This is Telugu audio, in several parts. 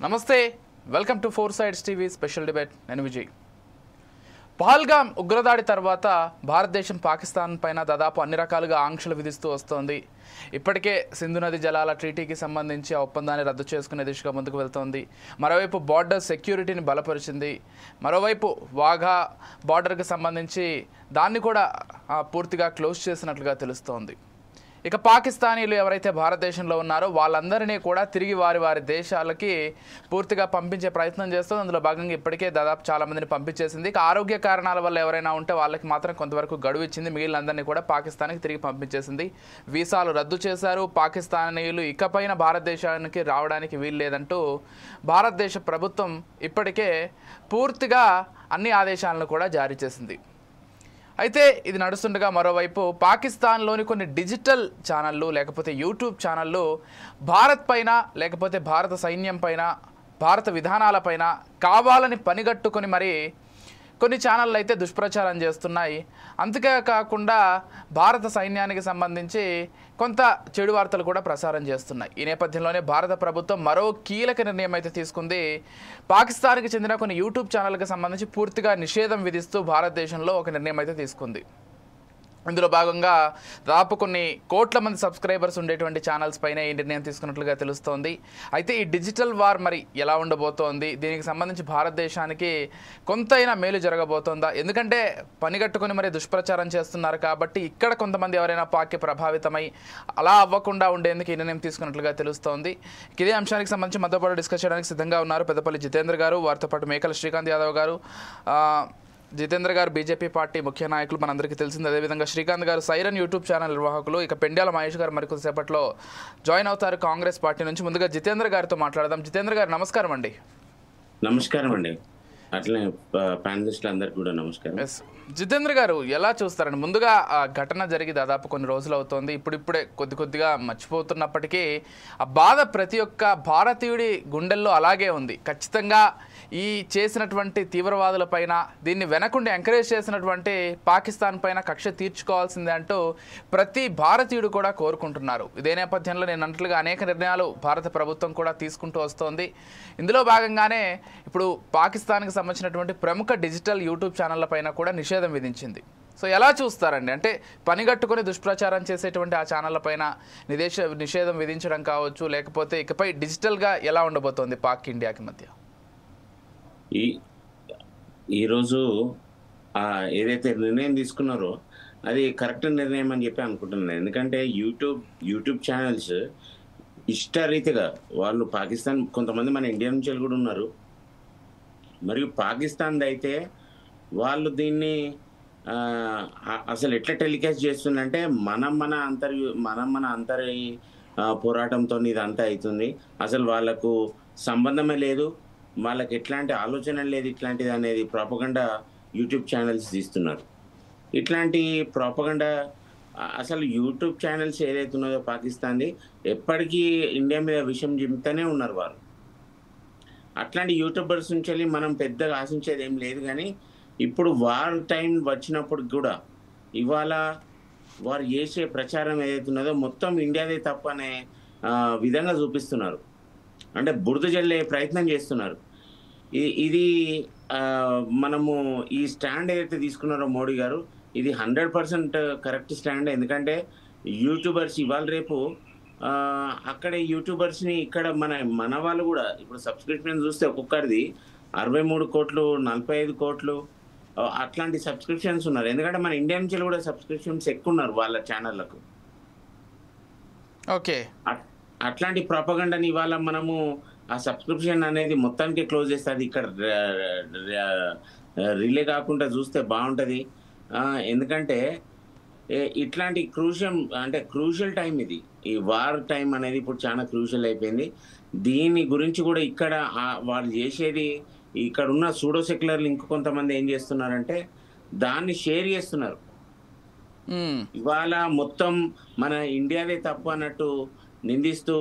నమస్తే, welcome to four sides TV special debate. నేను విజయ్. పహల్గామ్ ఉగ్రదాడి తర్వాత భారతదేశం పాకిస్తాన్ పైన దాదాపు అన్ని రకాలుగా ఆంక్షలు విధిస్తూ వస్తోంది. ఇప్పటికే సింధు నది జలాల ట్రీటీకి సంబంధించి ఆ ఒప్పందాన్ని రద్దు చేసుకునే దిశగా ముందుకు వెళ్తోంది. మరోవైపు బార్డర్ సెక్యూరిటీని బలపరిచింది. మరోవైపు వాఘా బార్డర్కి సంబంధించి దాన్ని కూడా పూర్తిగా క్లోజ్ చేసినట్లుగా తెలుస్తోంది. ఇక పాకిస్తానీలు ఎవరైతే భారతదేశంలో ఉన్నారో వాళ్ళందరినీ కూడా తిరిగి వారి దేశాలకి పూర్తిగా పంపించే ప్రయత్నం చేస్తుంది. అందులో భాగంగా ఇప్పటికే దాదాపు చాలామందిని పంపించేసింది. ఇక ఆరోగ్య కారణాల వల్ల ఎవరైనా ఉంటే వాళ్ళకి మాత్రం కొంతవరకు గడువు ఇచ్చింది. మిగిలినందరినీ కూడా పాకిస్తాన్కి తిరిగి పంపించేసింది. వీసాలు రద్దు చేశారు. పాకిస్తానీయులు ఇకపైన భారతదేశానికి రావడానికి వీలు లేదంటూ భారతదేశ ప్రభుత్వం ఇప్పటికే పూర్తిగా అన్ని ఆదేశాలను కూడా జారీ చేసింది. అయితే ఇది నడుస్తుండగా మరోవైపు పాకిస్తాన్లోని కొన్ని డిజిటల్ ఛానళ్ళు లేకపోతే యూట్యూబ్ ఛానళ్ళు భారత్ పైన లేకపోతే భారత సైన్యం పైన భారత విధానాలపైన కావాలని పనిగట్టుకొని మరి కొన్ని ఛానళ్ళు అయితే దుష్ప్రచారం చేస్తున్నాయి. అంతే కాకుండా భారత సైన్యానికి సంబంధించి కొంత చెడు వార్తలు కూడా ప్రసారం చేస్తున్నాయి. ఈ నేపథ్యంలోనే భారత ప్రభుత్వం మరో కీలక నిర్ణయం అయితే తీసుకుంది. పాకిస్తాన్కి చెందిన కొన్ని యూట్యూబ్ ఛానళ్ళకి సంబంధించి పూర్తిగా నిషేధం విధిస్తూ భారతదేశంలో ఒక నిర్ణయం అయితే తీసుకుంది. ఇందులో భాగంగా దాదాపు కొన్ని కోట్ల మంది సబ్స్క్రైబర్స్ ఉండేటువంటి ఛానల్స్ పైన ఈ నిర్ణయం తీసుకున్నట్లుగా తెలుస్తోంది. అయితే ఈ డిజిటల్ వార్ మరి ఎలా ఉండబోతోంది, దీనికి సంబంధించి భారతదేశానికి కొంతైనా మేలు జరగబోతోందా? ఎందుకంటే పనిగట్టుకుని మరి దుష్ప్రచారం చేస్తున్నారు కాబట్టి ఇక్కడ కొంతమంది ఎవరైనా పాక్కి ప్రభావితమై అలా అవ్వకుండా ఉండేందుకు ఈ నిర్ణయం తీసుకున్నట్లుగా తెలుస్తోంది. ఇదే అంశానికి సంబంధించి మనతో పాటు డిస్కస్ చేయడానికి సిద్ధంగా ఉన్నారు పెద్దపల్లి జితేంద్ర గారు, వారితో పాటు మేకల శ్రీకాంత్ యాదవ్ గారు. జితేంద్ర గారు బీజేపీ పార్టీ ముఖ్య నాయకులు, మనందరికీ తెలిసింది. అదేవిధంగా శ్రీకాంత్ గారు సైరన్ యూట్యూబ్ ఛానల్ నిర్వాహకులు. ఇక పెండ్యాల మహేష్ గారు మరికొద్దిసేపట్లో జాయిన్ అవుతారు కాంగ్రెస్ పార్టీ నుంచి. ముందుగా జితేంద్ర గారితో మాట్లాడదాం. జితేంద్ర గారు నమస్కారం అండి. నమస్కారం అండి. అట్లనే ప్యానలిస్టులు అందరికీ కూడా నమస్కారం. జితేంద్ర గారు ఎలా చూస్తారండి? ముందుగా ఆ ఘటన జరిగి దాదాపు కొన్ని రోజులు అవుతోంది. ఇప్పుడిప్పుడే కొద్దిగా మర్చిపోతున్నప్పటికీ ఆ బాధ ప్రతి ఒక్క భారతీయుడి గుండెల్లో అలాగే ఉంది. ఖచ్చితంగా ఈ చేసినటువంటి తీవ్రవాదుల పైన, దీన్ని వెనకుండి ఎంకరేజ్ చేసినటువంటి పాకిస్తాన్ పైన కక్ష తీర్చుకోవాల్సిందే అంటూ ప్రతి భారతీయుడు కూడా కోరుకుంటున్నారు. ఇదే నేపథ్యంలో నేను అన్నట్లుగా అనేక నిర్ణయాలు భారత ప్రభుత్వం కూడా తీసుకుంటూ వస్తోంది. ఇందులో భాగంగానే ఇప్పుడు పాకిస్తాన్కి సంబంధించినటువంటి ప్రముఖ డిజిటల్ యూట్యూబ్ ఛానళ్ల పైన కూడా నిషేధం విధించింది. సో ఎలా చూస్తారండి? అంటే పనిగట్టుకుని దుష్ప్రచారం చేసేటువంటి ఆ ఛానళ్ల పైన నిషేధం విధించడం కావచ్చు, లేకపోతే ఇకపై డిజిటల్గా ఎలా ఉండబోతోంది పాక్ ఇండియాకి మధ్య? ఈరోజు ఏదైతే నిర్ణయం తీసుకున్నారో అది కరెక్ట్ నిర్ణయం అని చెప్పి అనుకుంటున్నాను. ఎందుకంటే యూట్యూబ్ ఛానల్స్ ఇష్టరీతిగా వాళ్ళు పాకిస్తాన్, కొంతమంది మన ఇండియా నుంచి కూడా ఉన్నారు, మరియు పాకిస్తాన్ అయితే వాళ్ళు దీన్ని అసలు ఎట్లా టెలికాస్ట్ చేస్తుందంటే మన అంతరి పోరాటంతో ఇదంతా అవుతుంది. అసలు వాళ్ళకు సంబంధమే లేదు, వాళ్ళకి ఎట్లాంటి ఆలోచన లేదు ఇట్లాంటిది అనేది ప్రాపగండా యూట్యూబ్ ఛానల్స్ తీస్తున్నారు. ఇట్లాంటి ప్రాపగండా అసలు యూట్యూబ్ ఛానల్స్ ఏదైతే ఉన్నదో పాకిస్తాన్ది ఎప్పటికీ ఇండియా మీద విషయం చెప్తూనే ఉన్నారు వారు. అట్లాంటి యూట్యూబర్స్ నుంచి వెళ్ళి మనం పెద్దగా ఆశించేది ఏం లేదు. కానీ ఇప్పుడు వార్ టైం వచ్చినప్పుడు కూడా ఇవాళ వారు చేసే ప్రచారం ఏదైతే ఉన్నదో మొత్తం ఇండియాదే తప్పు అనే విధంగా చూపిస్తున్నారు. అంటే బురద జల్లే ప్రయత్నం చేస్తున్నారు. ఇది మనము ఈ స్టాండ్ ఏదైతే తీసుకున్నారో మోడీ గారు, ఇది 100% కరెక్ట్ స్టాండ్. ఎందుకంటే యూట్యూబర్స్ ఇవాళ రేపు అక్కడే యూట్యూబర్స్ని ఇక్కడ మన వాళ్ళు కూడా ఇప్పుడు సబ్స్క్రిప్షన్ చూస్తే ఒక్కొక్కరిది 63 కోట్లు 45 కోట్లు అట్లాంటి సబ్స్క్రిప్షన్స్ ఉన్నారు. ఎందుకంటే మన ఇండియా నుంచి కూడా సబ్స్క్రిప్షన్స్ ఎక్కువ ఉన్నారు వాళ్ళ ఛానళ్లకు. ఓకే, అట్లాంటి ప్రాపగండాని ఇవాళ మనము ఆ సబ్స్క్రిప్షన్ అనేది మొత్తానికి క్లోజ్ చేస్తే అది ఇక్కడ రిలే కాకుండా చూస్తే బాగుంటుంది. ఎందుకంటే ఇట్లాంటి క్రూషియల్ టైం ఇది. ఈ వార్ టైం అనేది ఇప్పుడు చాలా క్రూషియల్ అయిపోయింది. దీని గురించి కూడా ఇక్కడ వాళ్ళు చేసేది, ఇక్కడ ఉన్న సూడో సెక్యులర్లు ఇంకొంతమంది ఏం చేస్తున్నారంటే దాన్ని షేర్ చేస్తున్నారు. ఇవాళ మొత్తం మన ఇండియాదే తప్పు అన్నట్టు నిందిస్తూ,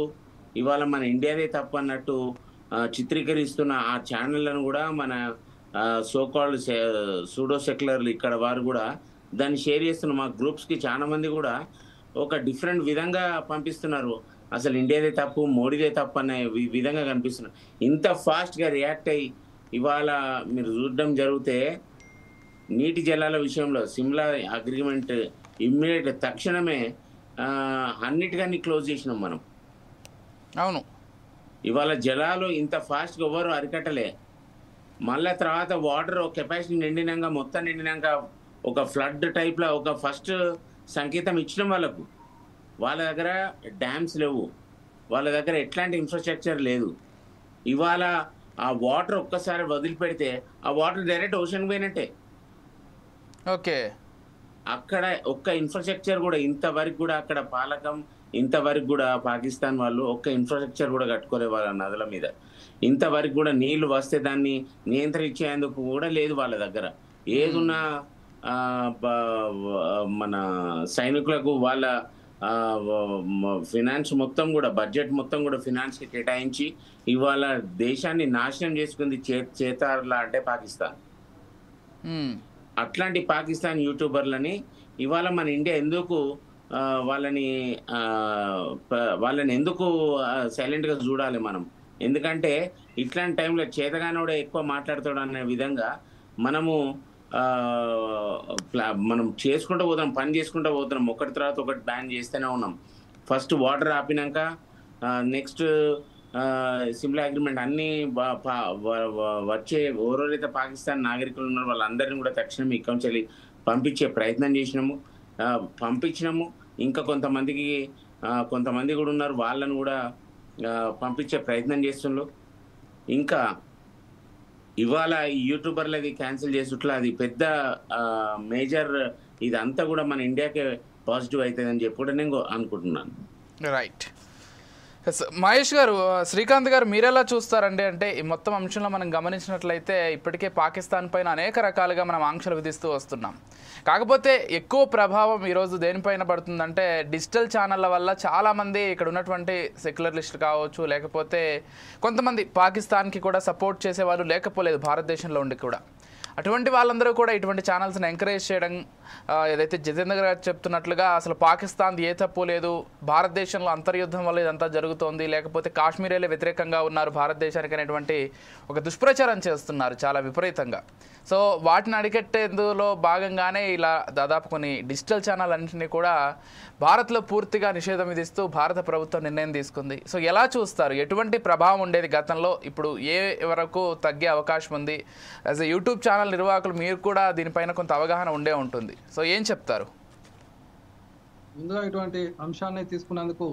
ఇవాళ మన ఇండియాదే తప్పు అన్నట్టు చిత్రీకరిస్తున్న ఆ ఛానళ్లను కూడా మన సోకాల్డ్ సూడో సెక్యులర్లు ఇక్కడ వారు కూడా దాన్ని షేర్ చేస్తున్నారు. మా గ్రూప్స్కి చాలా మంది కూడా ఒక డిఫరెంట్ విధంగా పంపిస్తున్నారు. అసలు ఇండియాదే తప్పు, మోడీదే తప్పు అనే విధంగా కనిపిస్తున్నారు. ఇంత ఫాస్ట్గా రియాక్ట్ అయ్యి ఇవాళ మీరు చూడడం జరిగితే నీటి జలాల విషయంలో సిమ్లా అగ్రిమెంట్ ఇమ్మీడియట్ తక్షణమే అన్నిటికన్నీ క్లోజ్ చేసినాం మనం. అవును. ఇవాళ జలాలు ఇంత ఫాస్ట్గా ఎవరు అరికట్టలే. మళ్ళీ తర్వాత వాటర్ కెపాసిటీ నిండినాక మొత్తం నిండినాక ఒక ఫ్లడ్ టైప్లో ఒక ఫస్ట్ సంకేతం ఇచ్చడం వాళ్ళకు. వాళ్ళ దగ్గర డ్యామ్స్ లేవు, వాళ్ళ దగ్గర ఎట్లాంటి ఇన్ఫ్రాస్ట్రక్చర్ లేదు. ఇవాళ ఆ వాటర్ ఒక్కసారి వదిలిపెడితే ఆ వాటర్ డైరెక్ట్ ఓషన్ పోయినట్టే. ఓకే. అక్కడ ఒక్క ఇన్ఫ్రాస్ట్రక్చర్ కూడా ఇంతవరకు కూడా అక్కడ పాలకం ఇంతవరకు కూడా పాకిస్తాన్ వాళ్ళు ఒక్క ఇన్ఫ్రాస్ట్రక్చర్ కూడా కట్టుకోలే వాళ్ళ నదుల మీద. ఇంతవరకు కూడా నీళ్లు వస్తే దాన్ని నియంత్రించేందుకు కూడా లేదు వాళ్ళ దగ్గర. ఏదున్నా మన సైనికులకు వాళ్ళ ఫినాన్స్ మొత్తం కూడా బడ్జెట్ మొత్తం కూడా ఫినాన్స్కి కేటాయించి ఇవాళ దేశాన్ని నాశనం చేసుకుంది చేతారులా అంటే పాకిస్తాన్. అట్లాంటి పాకిస్తాన్ యూట్యూబర్లని ఇవాళ మన ఇండియా ఎందుకు వాళ్ళని ఎందుకు సైలెంట్గా చూడాలి మనం? ఎందుకంటే ఇట్లాంటి టైంలో చేతగానోడే ఎక్కువ మాట్లాడతాడు అనే విధంగా మనం చేసుకుంటూ పోతాం, పని చేసుకుంటూ పోతున్నాం. ఒకటి తర్వాత ఒకటి బ్యాన్ చేస్తూనే ఉన్నాం. ఫస్ట్ వాటర్ ఆపినాక నెక్స్ట్ సిమ్లా అగ్రిమెంట్ అన్నీ వచ్చే ఎవరెవరైతే పాకిస్తాన్ నాగరికులు ఉన్నారో వాళ్ళందరినీ కూడా తక్షణం ఇక్కడి నుంచి పంపించే ప్రయత్నం పంపించినాము. ఇంకా కొంతమంది కూడా ఉన్నారు, వాళ్ళని కూడా పంపించే ప్రయత్నం చేస్తున్నారు. ఇంకా ఇవాళ ఈ యూట్యూబర్లది క్యాన్సిల్ చేసుట్లా అది పెద్ద మేజర్ ఇదంతా కూడా మన ఇండియాకే పాజిటివ్ అవుతుందని చెప్పి కూడా నేను అనుకుంటున్నాను. రైట్. మహేష్ గారు, శ్రీకాంత్ గారు మీరెలా చూస్తారండి? అంటే ఈ మొత్తం అంశంలో మనం గమనించినట్లయితే ఇప్పటికే పాకిస్తాన్ పైన అనేక రకాలుగా మనం ఆంక్షలు విధిస్తూ వస్తున్నాం. కాకపోతే ఎక్కువ ప్రభావం ఈరోజు దేనిపైన పడుతుందంటే డిజిటల్ ఛానళ్ళ వల్ల చాలామంది ఇక్కడ ఉన్నటువంటి సెక్యులరిస్టులు కావచ్చు, లేకపోతే కొంతమంది పాకిస్తాన్కి కూడా సపోర్ట్ చేసేవాళ్ళు లేకపోలేదు భారతదేశంలో ఉండి కూడా. అటువంటి వాళ్ళందరూ కూడా ఇటువంటి ఛానల్స్ని ఎంకరేజ్ చేయడం, ఏదైతే జితేంద్ర గారు చెప్తున్నట్లుగా అసలు పాకిస్తాన్ ఏ తప్పు లేదు, భారతదేశంలో అంతర్యుద్ధం వల్ల ఇదంతా జరుగుతోంది, లేకపోతే కాశ్మీరీలే వ్యతిరేకంగా ఉన్నారు భారతదేశానికి అనేటువంటి ఒక దుష్ప్రచారం చేస్తున్నారు చాలా విపరీతంగా. సో వాటిని అడిగట్టేందులో భాగంగానే ఇలా దాదాపు కొన్ని డిజిటల్ ఛానల్ అన్నింటినీ కూడా భారత్లో పూర్తిగా నిషేధం విధిస్తూ భారత ప్రభుత్వం నిర్ణయం తీసుకుంది. సో ఎలా చూస్తారు? ఎటువంటి ప్రభావం ఉండేది గతంలో, ఇప్పుడు ఏ వరకు తగ్గే అవకాశం ఉంది? యాజ్ ఎ యూట్యూబ్ ఛానల్ నిర్వాహకులు మీరు కూడా దీనిపైన కొంత అవగాహన ఉండే ఉంటుంది. సో ఏం చెప్తారు? ముందుగా ఇటువంటి అంశాన్ని తీసుకున్నందుకు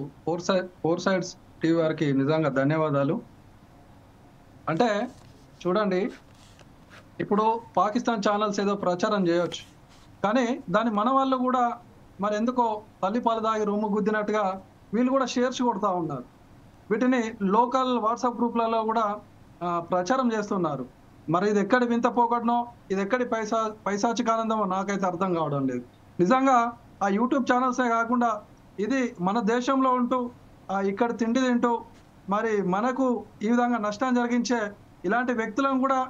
ఫోర్ సైడ్స్ టీవీ వారికి నిజంగా ధన్యవాదాలు. అంటే చూడండి, ఇప్పుడు పాకిస్తాన్ ఛానల్స్ ఏదో ప్రచారం చేయొచ్చు, కానీ దాన్ని మన వాళ్ళు కూడా మరి ఎందుకో తల్లిపాలు దాగి రూము గుద్దినట్టుగా వీళ్ళు కూడా షేర్స్ కొడతా ఉన్నారు. వీటిని లోకల్ వాట్సాప్ గ్రూప్లలో కూడా ప్రచారం చేస్తున్నారు. మరి ఇది ఎక్కడి వింత పోకడనో, ఇది ఎక్కడి పైశాచికానందమో నాకైతే అర్థం కావడం లేదు. నిజంగా ఆ యూట్యూబ్ ఛానల్సే కాకుండా ఇది మన దేశంలో ఉంటూ ఇక్కడ తిండి తింటూ మరి మనకు ఈ విధంగా నష్టం జరిగించే ఇలాంటి వ్యక్తులను కూడా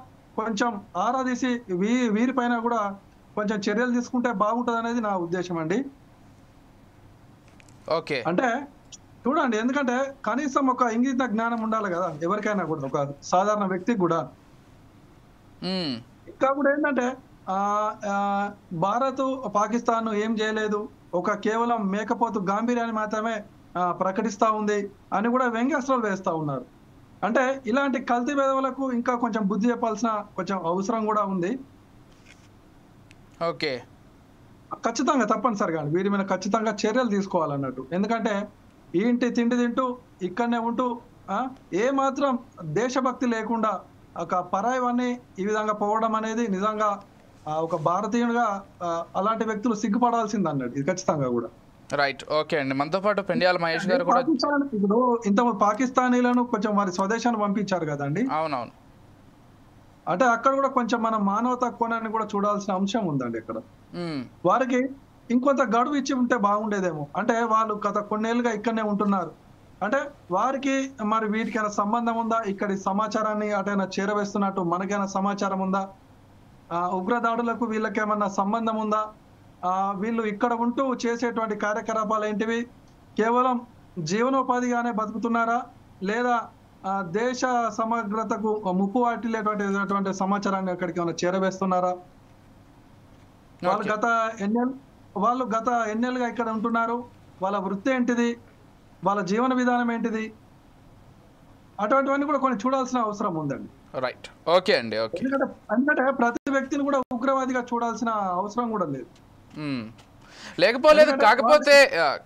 కొంచెం ఆరాధిసి వీరిపైన కూడా కొంచెం చర్యలు తీసుకుంటే బాగుంటుంది అనేది నా ఉద్దేశం అండి. ఓకే. అంటే చూడండి, ఎందుకంటే కనీసం ఒక ఇంగిత జ్ఞానం ఉండాలి కదా ఎవరికైనా కూడా, ఒక సాధారణ వ్యక్తికి కూడా. ఇంకా కూడా ఏంటంటే భారత్ పాకిస్తాన్ ఏం చేయలేదు, ఒక కేవలం మేకపోతు గాంభీర్యాన్ని మాత్రమే ప్రకటిస్తా ఉంది అని కూడా వ్యంగ్యాస్త్రాలు వేస్తా ఉన్నారు. అంటే ఇలాంటి కల్తీ విధవులకు ఇంకా కొంచెం బుద్ధి చెప్పాల్సిన కొంచెం అవసరం కూడా ఉంది. ఓకే, ఖచ్చితంగా తప్పనిసరిగా వీరి మీద ఖచ్చితంగా చర్యలు తీసుకోవాలన్నట్టు. ఎందుకంటే ఈ ఇంటి తిండి తింటూ ఇక్కడనే ఉంటూ ఏ మాత్రం దేశభక్తి లేకుండా ఒక పరాయివన్నీ ఈ విధంగా పోవడం అనేది నిజంగా ఒక భారతీయునిగా అలాంటి వ్యక్తులు సిగ్గుపడాల్సింది అన్నట్టు, ఇది ఖచ్చితంగా కూడా. రైట్. ఓకే అండి, మనతో పాటు పెండియాల మహేష్ గారు కూడా. ఇప్పుడు ఇంత పాకిస్తానీలను కొంచెం వారి స్వదేశాన్ని పంపించారు కదండి. అవునవును. అంటే అక్కడ కూడా కొంచెం మన మానవతా కోణాన్ని కూడా చూడాల్సిన అంశం ఉందండి. ఇక్కడ వారికి ఇంకొంత గడువు ఇచ్చి ఉంటే బాగుండేదేమో. అంటే వాళ్ళు గత కొన్నేళ్ళుగా ఇక్కడనే ఉంటున్నారు, అంటే వారికి మరి వీటికైనా సంబంధం ఉందా, ఇక్కడి సమాచారాన్ని అటైనా చేరవేస్తున్నట్టు మనకైనా సమాచారం ఉందా, ఉగ్రదాడులకు వీళ్ళకేమన్నా సంబంధం ఉందా, వీళ్ళు ఇక్కడ ఉంటూ చేసేటువంటి కార్యకలాపాలు ఏంటివి, కేవలం జీవనోపాధిగానే బతుకుతున్నారా లేదా దేశ సమగ్రతకు ముప్పు వాటిల్లేటువంటి సమాచారాన్ని అక్కడికి ఏమైనా చేరవేస్తున్నారా? వాళ్ళు గత ఎన్నేళ్ళుగా ఇక్కడ ఉంటున్నారు, వాళ్ళ వృత్తి ఏంటిది, వాళ్ళ జీవన విధానం ఏంటిది, అటువంటివన్నీ కూడా కొన్ని చూడాల్సిన అవసరం ఉందండి. రైట్, ఓకే అండి. ఓకే, ఎందుకంటే ప్రతి వ్యక్తిని కూడా ఉగ్రవాదిగా చూడాల్సిన అవసరం కూడా లేదు. లేకపోలేదు.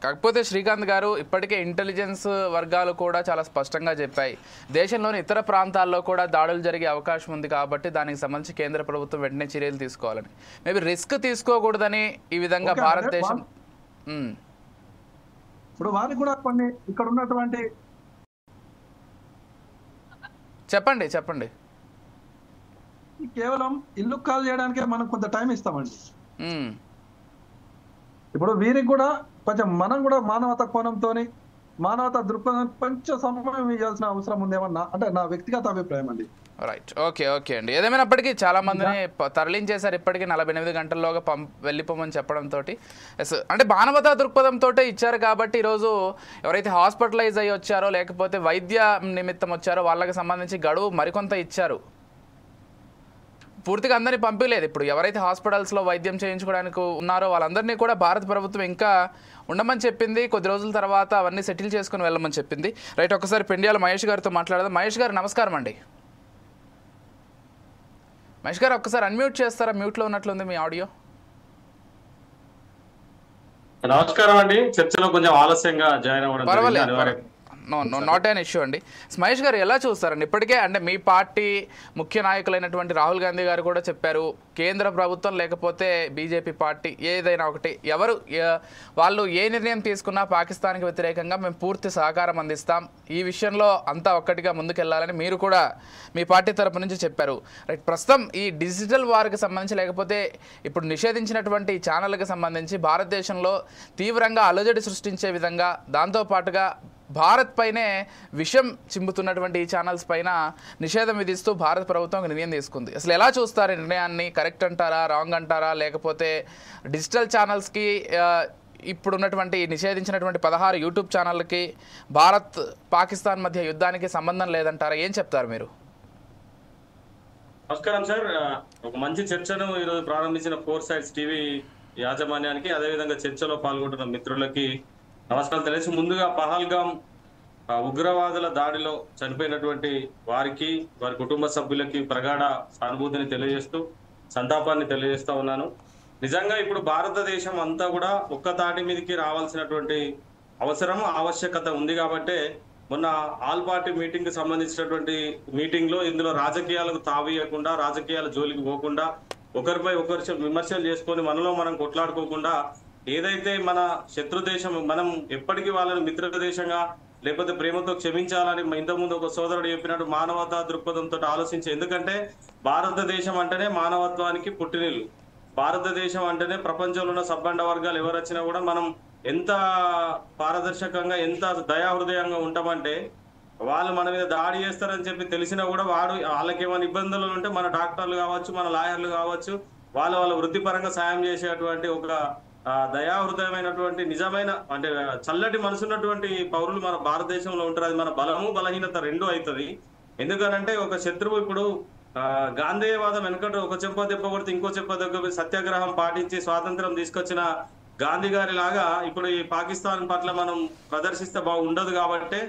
కాకపోతే శ్రీకాంత్ గారు, ఇప్పటికే ఇంటెలిజెన్స్ వర్గాలు కూడా చాలా స్పష్టంగా చెప్పాయి, దేశంలోని ఇతర ప్రాంతాల్లో కూడా దాడులు జరిగే అవకాశం ఉంది కాబట్టి దానికి సంబంధించి కేంద్ర ప్రభుత్వం వెంటనే చర్యలు తీసుకోవాలని. మేబీ రిస్క్ తీసుకోకూడదని ఈ విధంగా భారతదేశం. ఇప్పుడు వారికి కూడా కొన్ని ఇక్కడ ఉన్నటువంటి చెప్పండి కేవలం ఇల్లు కాల్ చేయడానికే మనం కొంత టైం ఇస్తామండి. ఇప్పుడు వీరికి కూడా కొంచెం మనం కూడా మానవతా కోణంతో మానవతా దృక్పథం కొంచెం సమయం ఇవ్వాల్సిన అవసరం ఉందేమన్నా అంటే నా వ్యక్తిగత అభిప్రాయం అండి. రైట్, ఓకే అండి. ఏదేమైనప్పటికీ చాలా మందిని తరలించేశారు, ఇప్పటికీ 48 గంటల్లోగా వెళ్ళిపోమని చెప్పడంతో. అంటే మానవతా దృక్పథంతో ఇచ్చారు కాబట్టి ఈరోజు ఎవరైతే హాస్పిటలైజ్ అయ్యి వచ్చారో లేకపోతే వైద్య నిమిత్తం వచ్చారో వాళ్ళకి సంబంధించి గడువు మరికొంత ఇచ్చారు. పూర్తిగా అందరినీ పంపించలేదు. ఇప్పుడు ఎవరైతే హాస్పిటల్స్లో వైద్యం చేయించుకోవడానికి ఉన్నారో వాళ్ళందరినీ కూడా భారత ప్రభుత్వం ఇంకా ఉండమని చెప్పింది. కొద్ది రోజుల తర్వాత అవన్నీ సెటిల్ చేసుకుని వెళ్ళమని చెప్పింది. రైట్, ఒకసారి పెండియాల మహేష్ గారితో మాట్లాడదాం. మహేష్ గారు నమస్కారం అండి. మహేష్ గారు ఒక్కసారి అన్మ్యూట్ చేస్తారా? మ్యూట్లో ఉన్నట్లుంది మీ ఆడియో. నమస్కారం అండి. చర్చలో కొంచెం ఆలస్యంగా జాయిన్ అవ్వడం పర్వాలేదు, నాట్ అన్ ఇష్యూ అండి. మహేష్ గారు ఎలా చూస్తారండి? ఇప్పటికే అంటే మీ పార్టీ ముఖ్య నాయకులైనటువంటి రాహుల్ గాంధీ గారు కూడా చెప్పారు, కేంద్ర ప్రభుత్వం లేకపోతే బీజేపీ పార్టీ ఏదైనా ఒకటి వాళ్ళు ఏ నిర్ణయం తీసుకున్నా పాకిస్తాన్కి వ్యతిరేకంగా మేము పూర్తి సహకారం అందిస్తాం, ఈ విషయంలో అంతా ఒక్కటిగా ముందుకెళ్లాలని మీరు కూడా మీ పార్టీ తరపు నుంచి చెప్పారు. రైట్, ప్రస్తుతం ఈ డిజిటల్ వార్కి సంబంధించి లేకపోతే ఇప్పుడు నిషేధించినటువంటి ఛానళ్ళకి సంబంధించి భారతదేశంలో తీవ్రంగా అలజడి సృష్టించే విధంగా దాంతోపాటుగా భారత్ పైనే విషం చిమ్ముతున్నటువంటి ఈ ఛానల్స్ పైన నిషేధం విధిస్తూ భారత ప్రభుత్వం నిర్ణయం తీసుకుంది. అసలు ఎలా చూస్తారు ఈ నిర్ణయాన్ని? కరెక్ట్ అంటారా, రాంగ్ అంటారా, లేకపోతే డిజిటల్ ఛానల్స్కి ఇప్పుడున్నటువంటి నిషేధించినటువంటి 16 యూట్యూబ్ ఛానళ్ళకి భారత్ పాకిస్తాన్ మధ్య యుద్ధానికి సంబంధం లేదంటారా? ఏం చెప్తారు మీరు? నమస్కారం సార్. ఒక మంచి చర్చను ఈరోజు ప్రారంభించిన 4 సైడ్స్ టీవీ యాజమాన్యానికి, అదేవిధంగా చర్చలో పాల్గొంటున్న మిత్రులకి నమస్కారం తెలిసి, ముందుగా పహల్గాం ఉగ్రవాదుల దాడిలో చనిపోయినటువంటి వారికి, వారి కుటుంబ సభ్యులకి ప్రగాఢ సానుభూతిని తెలియజేస్తూ సంతాపాన్ని తెలియజేస్తా ఉన్నాను. నిజంగా ఇప్పుడు భారతదేశం అంతా కూడా ఒక్క తాటి మీదకి రావాల్సినటువంటి అవసరం, ఆవశ్యకత ఉంది కాబట్టే మొన్న ఆల్ పార్టీ మీటింగ్ కి సంబంధించినటువంటి మీటింగ్ లో ఇందులో రాజకీయాలకు తావీయకుండా, రాజకీయాల జోలికి పోకుండా, ఒకరిపై ఒకరు విమర్శలు చేసుకొని మనలో మనం కొట్లాడుకోకుండా, ఏదైతే మన శత్రు దేశం మనం ఎప్పటికీ వాళ్ళని మిత్ర దేశంగా లేకపోతే ప్రేమతో క్షమించాలని ఇంతకుముందు ఒక సోదరుడు చెప్పినట్టు మానవతా దృక్పథంతో ఆలోచించి, ఎందుకంటే భారతదేశం అంటేనే మానవత్వానికి పుట్టినిల్లు, భారతదేశం అంటేనే ప్రపంచంలో ఉన్న సబ్బండ వర్గాలు ఎవరు వచ్చినా కూడా మనం ఎంత పారదర్శకంగా, ఎంత దయాహృదయంగా ఉంటామంటే, వాళ్ళు మన మీద దాడి చేస్తారని చెప్పి తెలిసినా కూడా వాళ్ళకి ఏమైనా ఇబ్బందులు ఉంటే మన డాక్టర్లు కావచ్చు, మన లాయర్లు కావచ్చు, వాళ్ళ వృత్తిపరంగా సాయం చేసేటువంటి ఒక దయాహృదయమైనటువంటి నిజమైన అంటే చల్లటి మనసున్నటువంటి పౌరులు మన భారతదేశంలో ఉంటారు. అది మన బలము బలహీనత రెండూ అవుతుంది. ఎందుకనంటే ఒక శత్రువు ఇప్పుడు గాంధేయవాదం వెనకట ఒక చెంప దెబ్బ కొడితే ఇంకో చెంప దెబ్బ సత్యాగ్రహం పాటించి స్వాతంత్రం తీసుకొచ్చిన గాంధీ గారి లాగా ఇప్పుడు ఈ పాకిస్తాన్ పట్ల మనం ప్రదర్శిస్తే బాగుండదు. కాబట్టి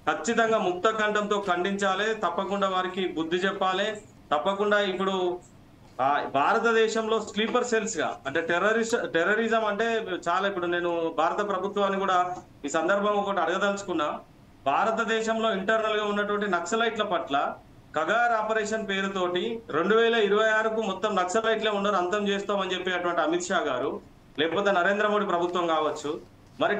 ఖచ్చితంగా ముక్త కంఠంతో ఖండించాలి, తప్పకుండా వారికి బుద్ధి చెప్పాలి. తప్పకుండా ఇప్పుడు భారతదేశంలో స్లీపర్ సెల్స్ గా అంటే టెర్రరిజం అంటే చాలా, ఇప్పుడు నేను భారత ప్రభుత్వాన్ని కూడా ఈ సందర్భం ఒకటి అడగదలుచుకున్నా, భారతదేశంలో ఇంటర్నల్ గా ఉన్నటువంటి నక్సలైట్ల పట్ల కగార్ ఆపరేషన్ పేరుతోటి 2026కు మొత్తం నక్సలైట్లే ఉండరు, అంతం చేస్తామని చెప్పేటువంటి అమిత్ షా గారు, లేకపోతే నరేంద్ర మోడీ ప్రభుత్వం కావచ్చు, మరి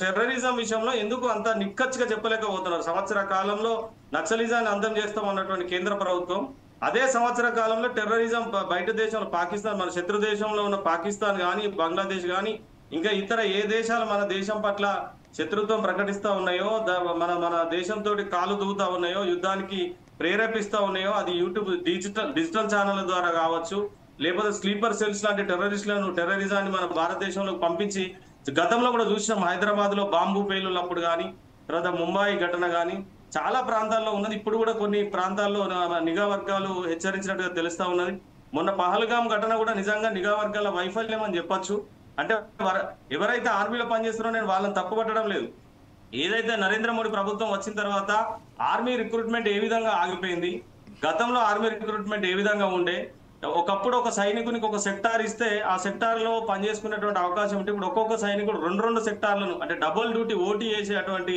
టెర్రరిజం విషయంలో ఎందుకు అంత నిక్కచ్చిగా చెప్పలేకపోతున్నారు? సంవత్సర కాలంలో నక్సలిజాన్ని అంతం చేస్తాం అన్నటువంటి కేంద్ర ప్రభుత్వం, అదే సంవత్సర కాలంలో టెర్రరిజం బయట దేశంలో పాకిస్తాన్, మన శత్రు దేశంలో ఉన్న పాకిస్తాన్ కానీ, బంగ్లాదేశ్ కానీ, ఇంకా ఇతర ఏ దేశాలు మన దేశం పట్ల శత్రుత్వం ప్రకటిస్తా ఉన్నాయో, మన దేశంతో కాలు దూగుతా ఉన్నాయో, యుద్ధానికి ప్రేరేపిస్తా ఉన్నాయో, అది యూట్యూబ్ డిజిటల్ ఛానళ్ల ద్వారా కావచ్చు, లేకపోతే స్లీపర్ సెల్స్ లాంటి టెర్రరిస్టులను, టెర్రరిజాన్ని మన భారతదేశంలో పంపించి గతంలో కూడా చూసినాం, హైదరాబాద్ లో బాంబు పేలుళ్ళప్పుడు కానీ, తర్వాత ముంబై ఘటన కానీ చాలా ప్రాంతాల్లో ఉన్నది. ఇప్పుడు కూడా కొన్ని ప్రాంతాల్లో నిఘా వర్గాలు హెచ్చరించినట్టుగా తెలుస్తా ఉన్నది. మొన్న పహల్గాం ఘటన కూడా నిజంగా నిఘా వర్గాల వైఫల్యం అని చెప్పొచ్చు. అంటే ఎవరైతే ఆర్మీలో పనిచేస్తున్నారో నేను వాళ్ళని తప్పుపట్టడం లేదు. ఏదైతే నరేంద్ర మోడీ ప్రభుత్వం వచ్చిన తర్వాత ఆర్మీ రిక్రూట్మెంట్ ఏ విధంగా ఆగిపోయింది, గతంలో ఆర్మీ రిక్రూట్మెంట్ ఏ విధంగా ఉండే, ఒకప్పుడు ఒక సైనికునికి ఒక సెక్టార్ ఇస్తే ఆ సెక్టార్ లో పనిచేసుకునేటువంటి అవకాశం ఉంటే ఇప్పుడు ఒక్కొక్క సైనికుడు రెండు సెక్టార్లను అంటే డబుల్ డ్యూటీ ఓటీ చేసేటువంటి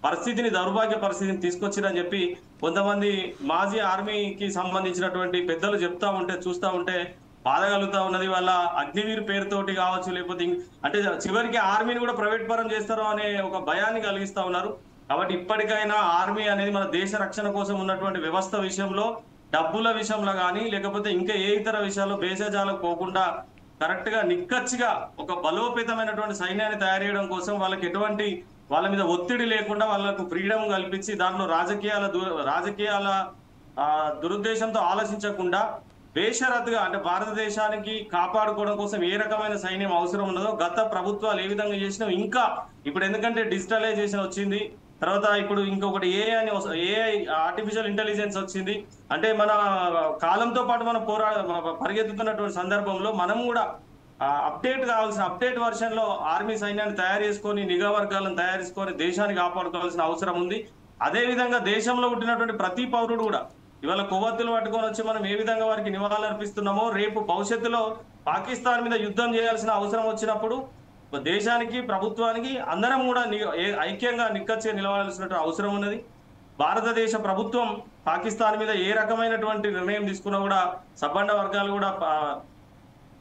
పరిస్థితిని, దౌర్భాగ్య పరిస్థితిని తీసుకొచ్చిరని చెప్పి కొంతమంది మాజీ ఆర్మీకి సంబంధించినటువంటి పెద్దలు చెప్తా ఉంటే చూస్తా ఉంటే బాధ కలుగుతా ఉన్నది. వాళ్ళ అగ్నివీర్ పేరుతోటి కావచ్చు, లేకపోతే అంటే చివరికి ఆర్మీని కూడా ప్రైవేట్ పరం చేస్తారో అనే ఒక భయాన్ని కలిగిస్తా ఉన్నారు. కాబట్టి ఇప్పటికైనా ఆర్మీ అనేది మన దేశ రక్షణ కోసం ఉన్నటువంటి వ్యవస్థ విషయంలో, డబ్బుల విషయంలో కానీ లేకపోతే ఇంకా ఏ ఇతర విషయాల్లో భేషజాలకు పోకుండా కరెక్ట్ గా నిక్కచ్చిగా ఒక బలోపేతమైనటువంటి సైన్యాన్ని తయారు చేయడం కోసం వాళ్ళకి ఎటువంటి వాళ్ళ మీద ఒత్తిడి లేకుండా వాళ్ళకు ఫ్రీడమ్ కల్పించి దాంట్లో రాజకీయాల దురుద్దేశంతో ఆలోచించకుండా బేషరతుగా అంటే భారతదేశానికి కాపాడుకోవడం కోసం ఏ రకమైన సైన్యం అవసరం ఉన్నదో గత ప్రభుత్వాలు ఏ విధంగా చేసినా ఇంకా ఇప్పుడు ఎందుకంటే డిజిటలైజేషన్ వచ్చింది, తర్వాత ఇప్పుడు ఇంకొకటి ఏఐ ఆర్టిఫిషియల్ ఇంటెలిజెన్స్ వచ్చింది. అంటే మన కాలంతో పాటు మనం పరిగెత్తుతున్నటువంటి సందర్భంలో మనం కూడా అప్డేట్ కావాల్సిన అప్డేట్ వర్షన్ లో ఆర్మీ సైన్యాన్ని తయారు చేసుకొని నిఘా వర్గాలను తయారు చేసుకొని దేశాన్ని కాపాడుకోవాల్సిన అవసరం ఉంది. అదే విధంగా దేశంలో పుట్టినటువంటి ప్రతి పౌరుడు కూడా ఇవాళ కొవ్వొత్తులు పట్టుకొని వచ్చి మనం ఏ విధంగా వారికి నివాళులర్పిస్తున్నామో రేపు భవిష్యత్తులో పాకిస్తాన్ మీద యుద్ధం చేయాల్సిన అవసరం వచ్చినప్పుడు దేశానికి ప్రభుత్వానికి అందరం కూడా ఐక్యంగా నిక్కచ్చిగా నిలవాల్సిన అవసరం ఉన్నది. భారతదేశ ప్రభుత్వం పాకిస్తాన్ మీద ఏ రకమైనటువంటి నిర్ణయం తీసుకున్నా కూడా సబ్బండ వర్గాలు కూడా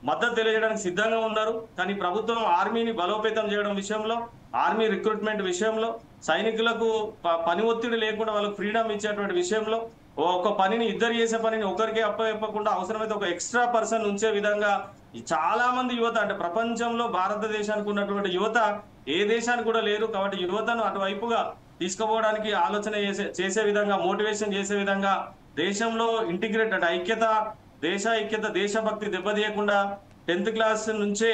మద్దతు తెలియజేయడానికి సిద్ధంగా ఉన్నారు. కానీ ప్రభుత్వం ఆర్మీని బలోపేతం చేయడం విషయంలో, ఆర్మీ రిక్రూట్మెంట్ విషయంలో, సైనికులకు పని ఒత్తిడి లేకుండా వాళ్ళకు ఫ్రీడమ్ ఇచ్చేటువంటి విషయంలో, ఒక పనిని ఇద్దరు చేసే పనిని ఒకరికే అప్పచెప్పకుండా అవసరమైతే ఒక ఎక్స్ట్రా పర్సన్ ఉంచే విధంగా చాలా మంది యువత అంటే ప్రపంచంలో భారతదేశానికి ఉన్నటువంటి యువత ఏ దేశానికి కూడా లేరు. కాబట్టి యువతను అటువైపుగా తీసుకుపోవడానికి ఆలోచన చేసే విధంగా, మోటివేషన్ చేసే విధంగా దేశంలో ఇంటిగ్రేట్ అంటే ఐక్యత, దేశభక్తి దెబ్బతీయకుండా 10th క్లాస్ నుంచే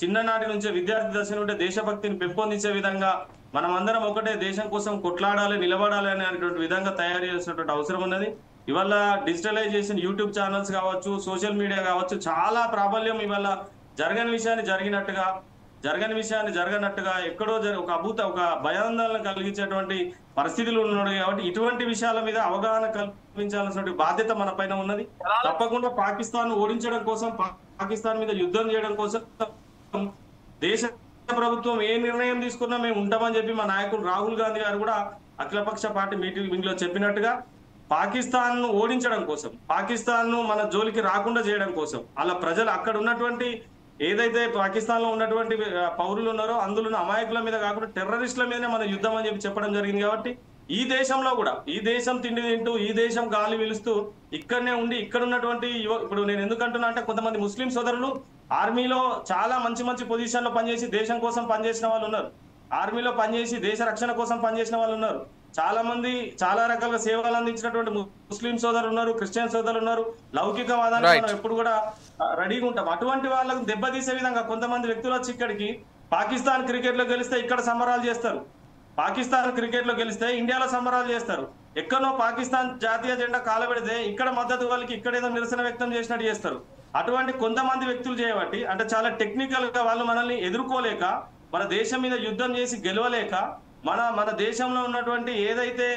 చిన్ననాటి నుంచే విద్యార్థి దశ నుండే దేశభక్తిని పెంపొందించే విధంగా మనం అందరం ఒకటే దేశం కోసం కొట్లాడాలి, నిలబడాలి అనేటువంటి విధంగా తయారు చేసినటువంటి అవసరం ఉన్నది. ఇవాళ డిజిటలైజేషన్, యూట్యూబ్ ఛానల్స్ కావచ్చు, సోషల్ మీడియా కావచ్చు, చాలా ప్రాబల్యం ఇవాళ జరగని విషయాన్ని జరగనట్టుగా ఎక్కడో ఒక భయాందోళన కలిగించేటువంటి పరిస్థితులు ఉన్నాయి. కాబట్టి ఇటువంటి విషయాల మీద అవగాహన కల్పించాల్సిన బాధ్యత మన పైన ఉన్నది. తప్పకుండా పాకిస్తాన్ ఓడించడం కోసం, పాకిస్తాన్ మీద యుద్ధం చేయడం కోసం దేశ ప్రభుత్వం ఏ నిర్ణయం తీసుకున్నా మేము ఉంటామని చెప్పి మా నాయకుడు రాహుల్ గాంధీ గారు కూడా అఖిలపక్ష పార్టీ మీటింగ్ లో చెప్పినట్టుగా పాకిస్తాన్ ను ఓడించడం కోసం, పాకిస్తాన్ ను మన జోలికి రాకుండా చేయడం కోసం, అలా ప్రజలు అక్కడ ఉన్నటువంటి ఏదైతే పాకిస్తాన్ లో ఉన్నటువంటి పౌరులు ఉన్నారో అందులో అమాయకుల మీద కాకుండా టెర్రరిస్టుల మీదనే మన యుద్ధం అని చెప్పి చెప్పడం జరిగింది. కాబట్టి ఈ దేశంలో కూడా, ఈ దేశం తిండి తింటూ, ఈ దేశం గాలి పిలుస్తూ ఇక్కడనే ఉండి ఇక్కడ ఉన్నటువంటి ఇప్పుడు నేను ఎందుకంటున్నా అంటే కొంతమంది ముస్లిం సోదరులు ఆర్మీలో చాలా మంచి పొజిషన్ లో పనిచేసి దేశం కోసం పనిచేసిన వాళ్ళు ఉన్నారు, ఆర్మీలో పనిచేసి దేశ రక్షణ కోసం పనిచేసిన వాళ్ళు ఉన్నారు, చాలా మంది చాలా రకాలుగా సేవలు అందించినటువంటి ముస్లిం సోదరులు ఉన్నారు, క్రిస్టియన్ సోదరులు ఉన్నారు. లౌకికవాదాన్ని మనం ఎప్పుడు కూడా రెడీగా ఉంటాం. అటువంటి వాళ్ళకు దెబ్బతీసే విధంగా కొంతమంది వ్యక్తులు వచ్చి ఇక్కడికి పాకిస్తాన్ క్రికెట్ లో గెలిస్తే ఇక్కడ సంబరాలు చేస్తారు, పాకిస్తాన్ క్రికెట్ లో గెలిస్తే ఇండియాలో సంబరాలు చేస్తారు, ఎక్కడో పాకిస్తాన్ జాతీయ జెండా కాలబెడితే ఇక్కడ మద్దతు వాళ్ళకి ఇక్కడ ఏదో నిరసన వ్యక్తం చేసినట్టు చేస్తారు. అటువంటి కొంతమంది వ్యక్తులు చేయబట్టి అంటే చాలా టెక్నికల్ గా వాళ్ళు మనల్ని ఎదుర్కోలేక, మన దేశం మీద యుద్ధం చేసి గెలవలేక, మన దేశంలో ఉన్నటువంటి ఏదైతే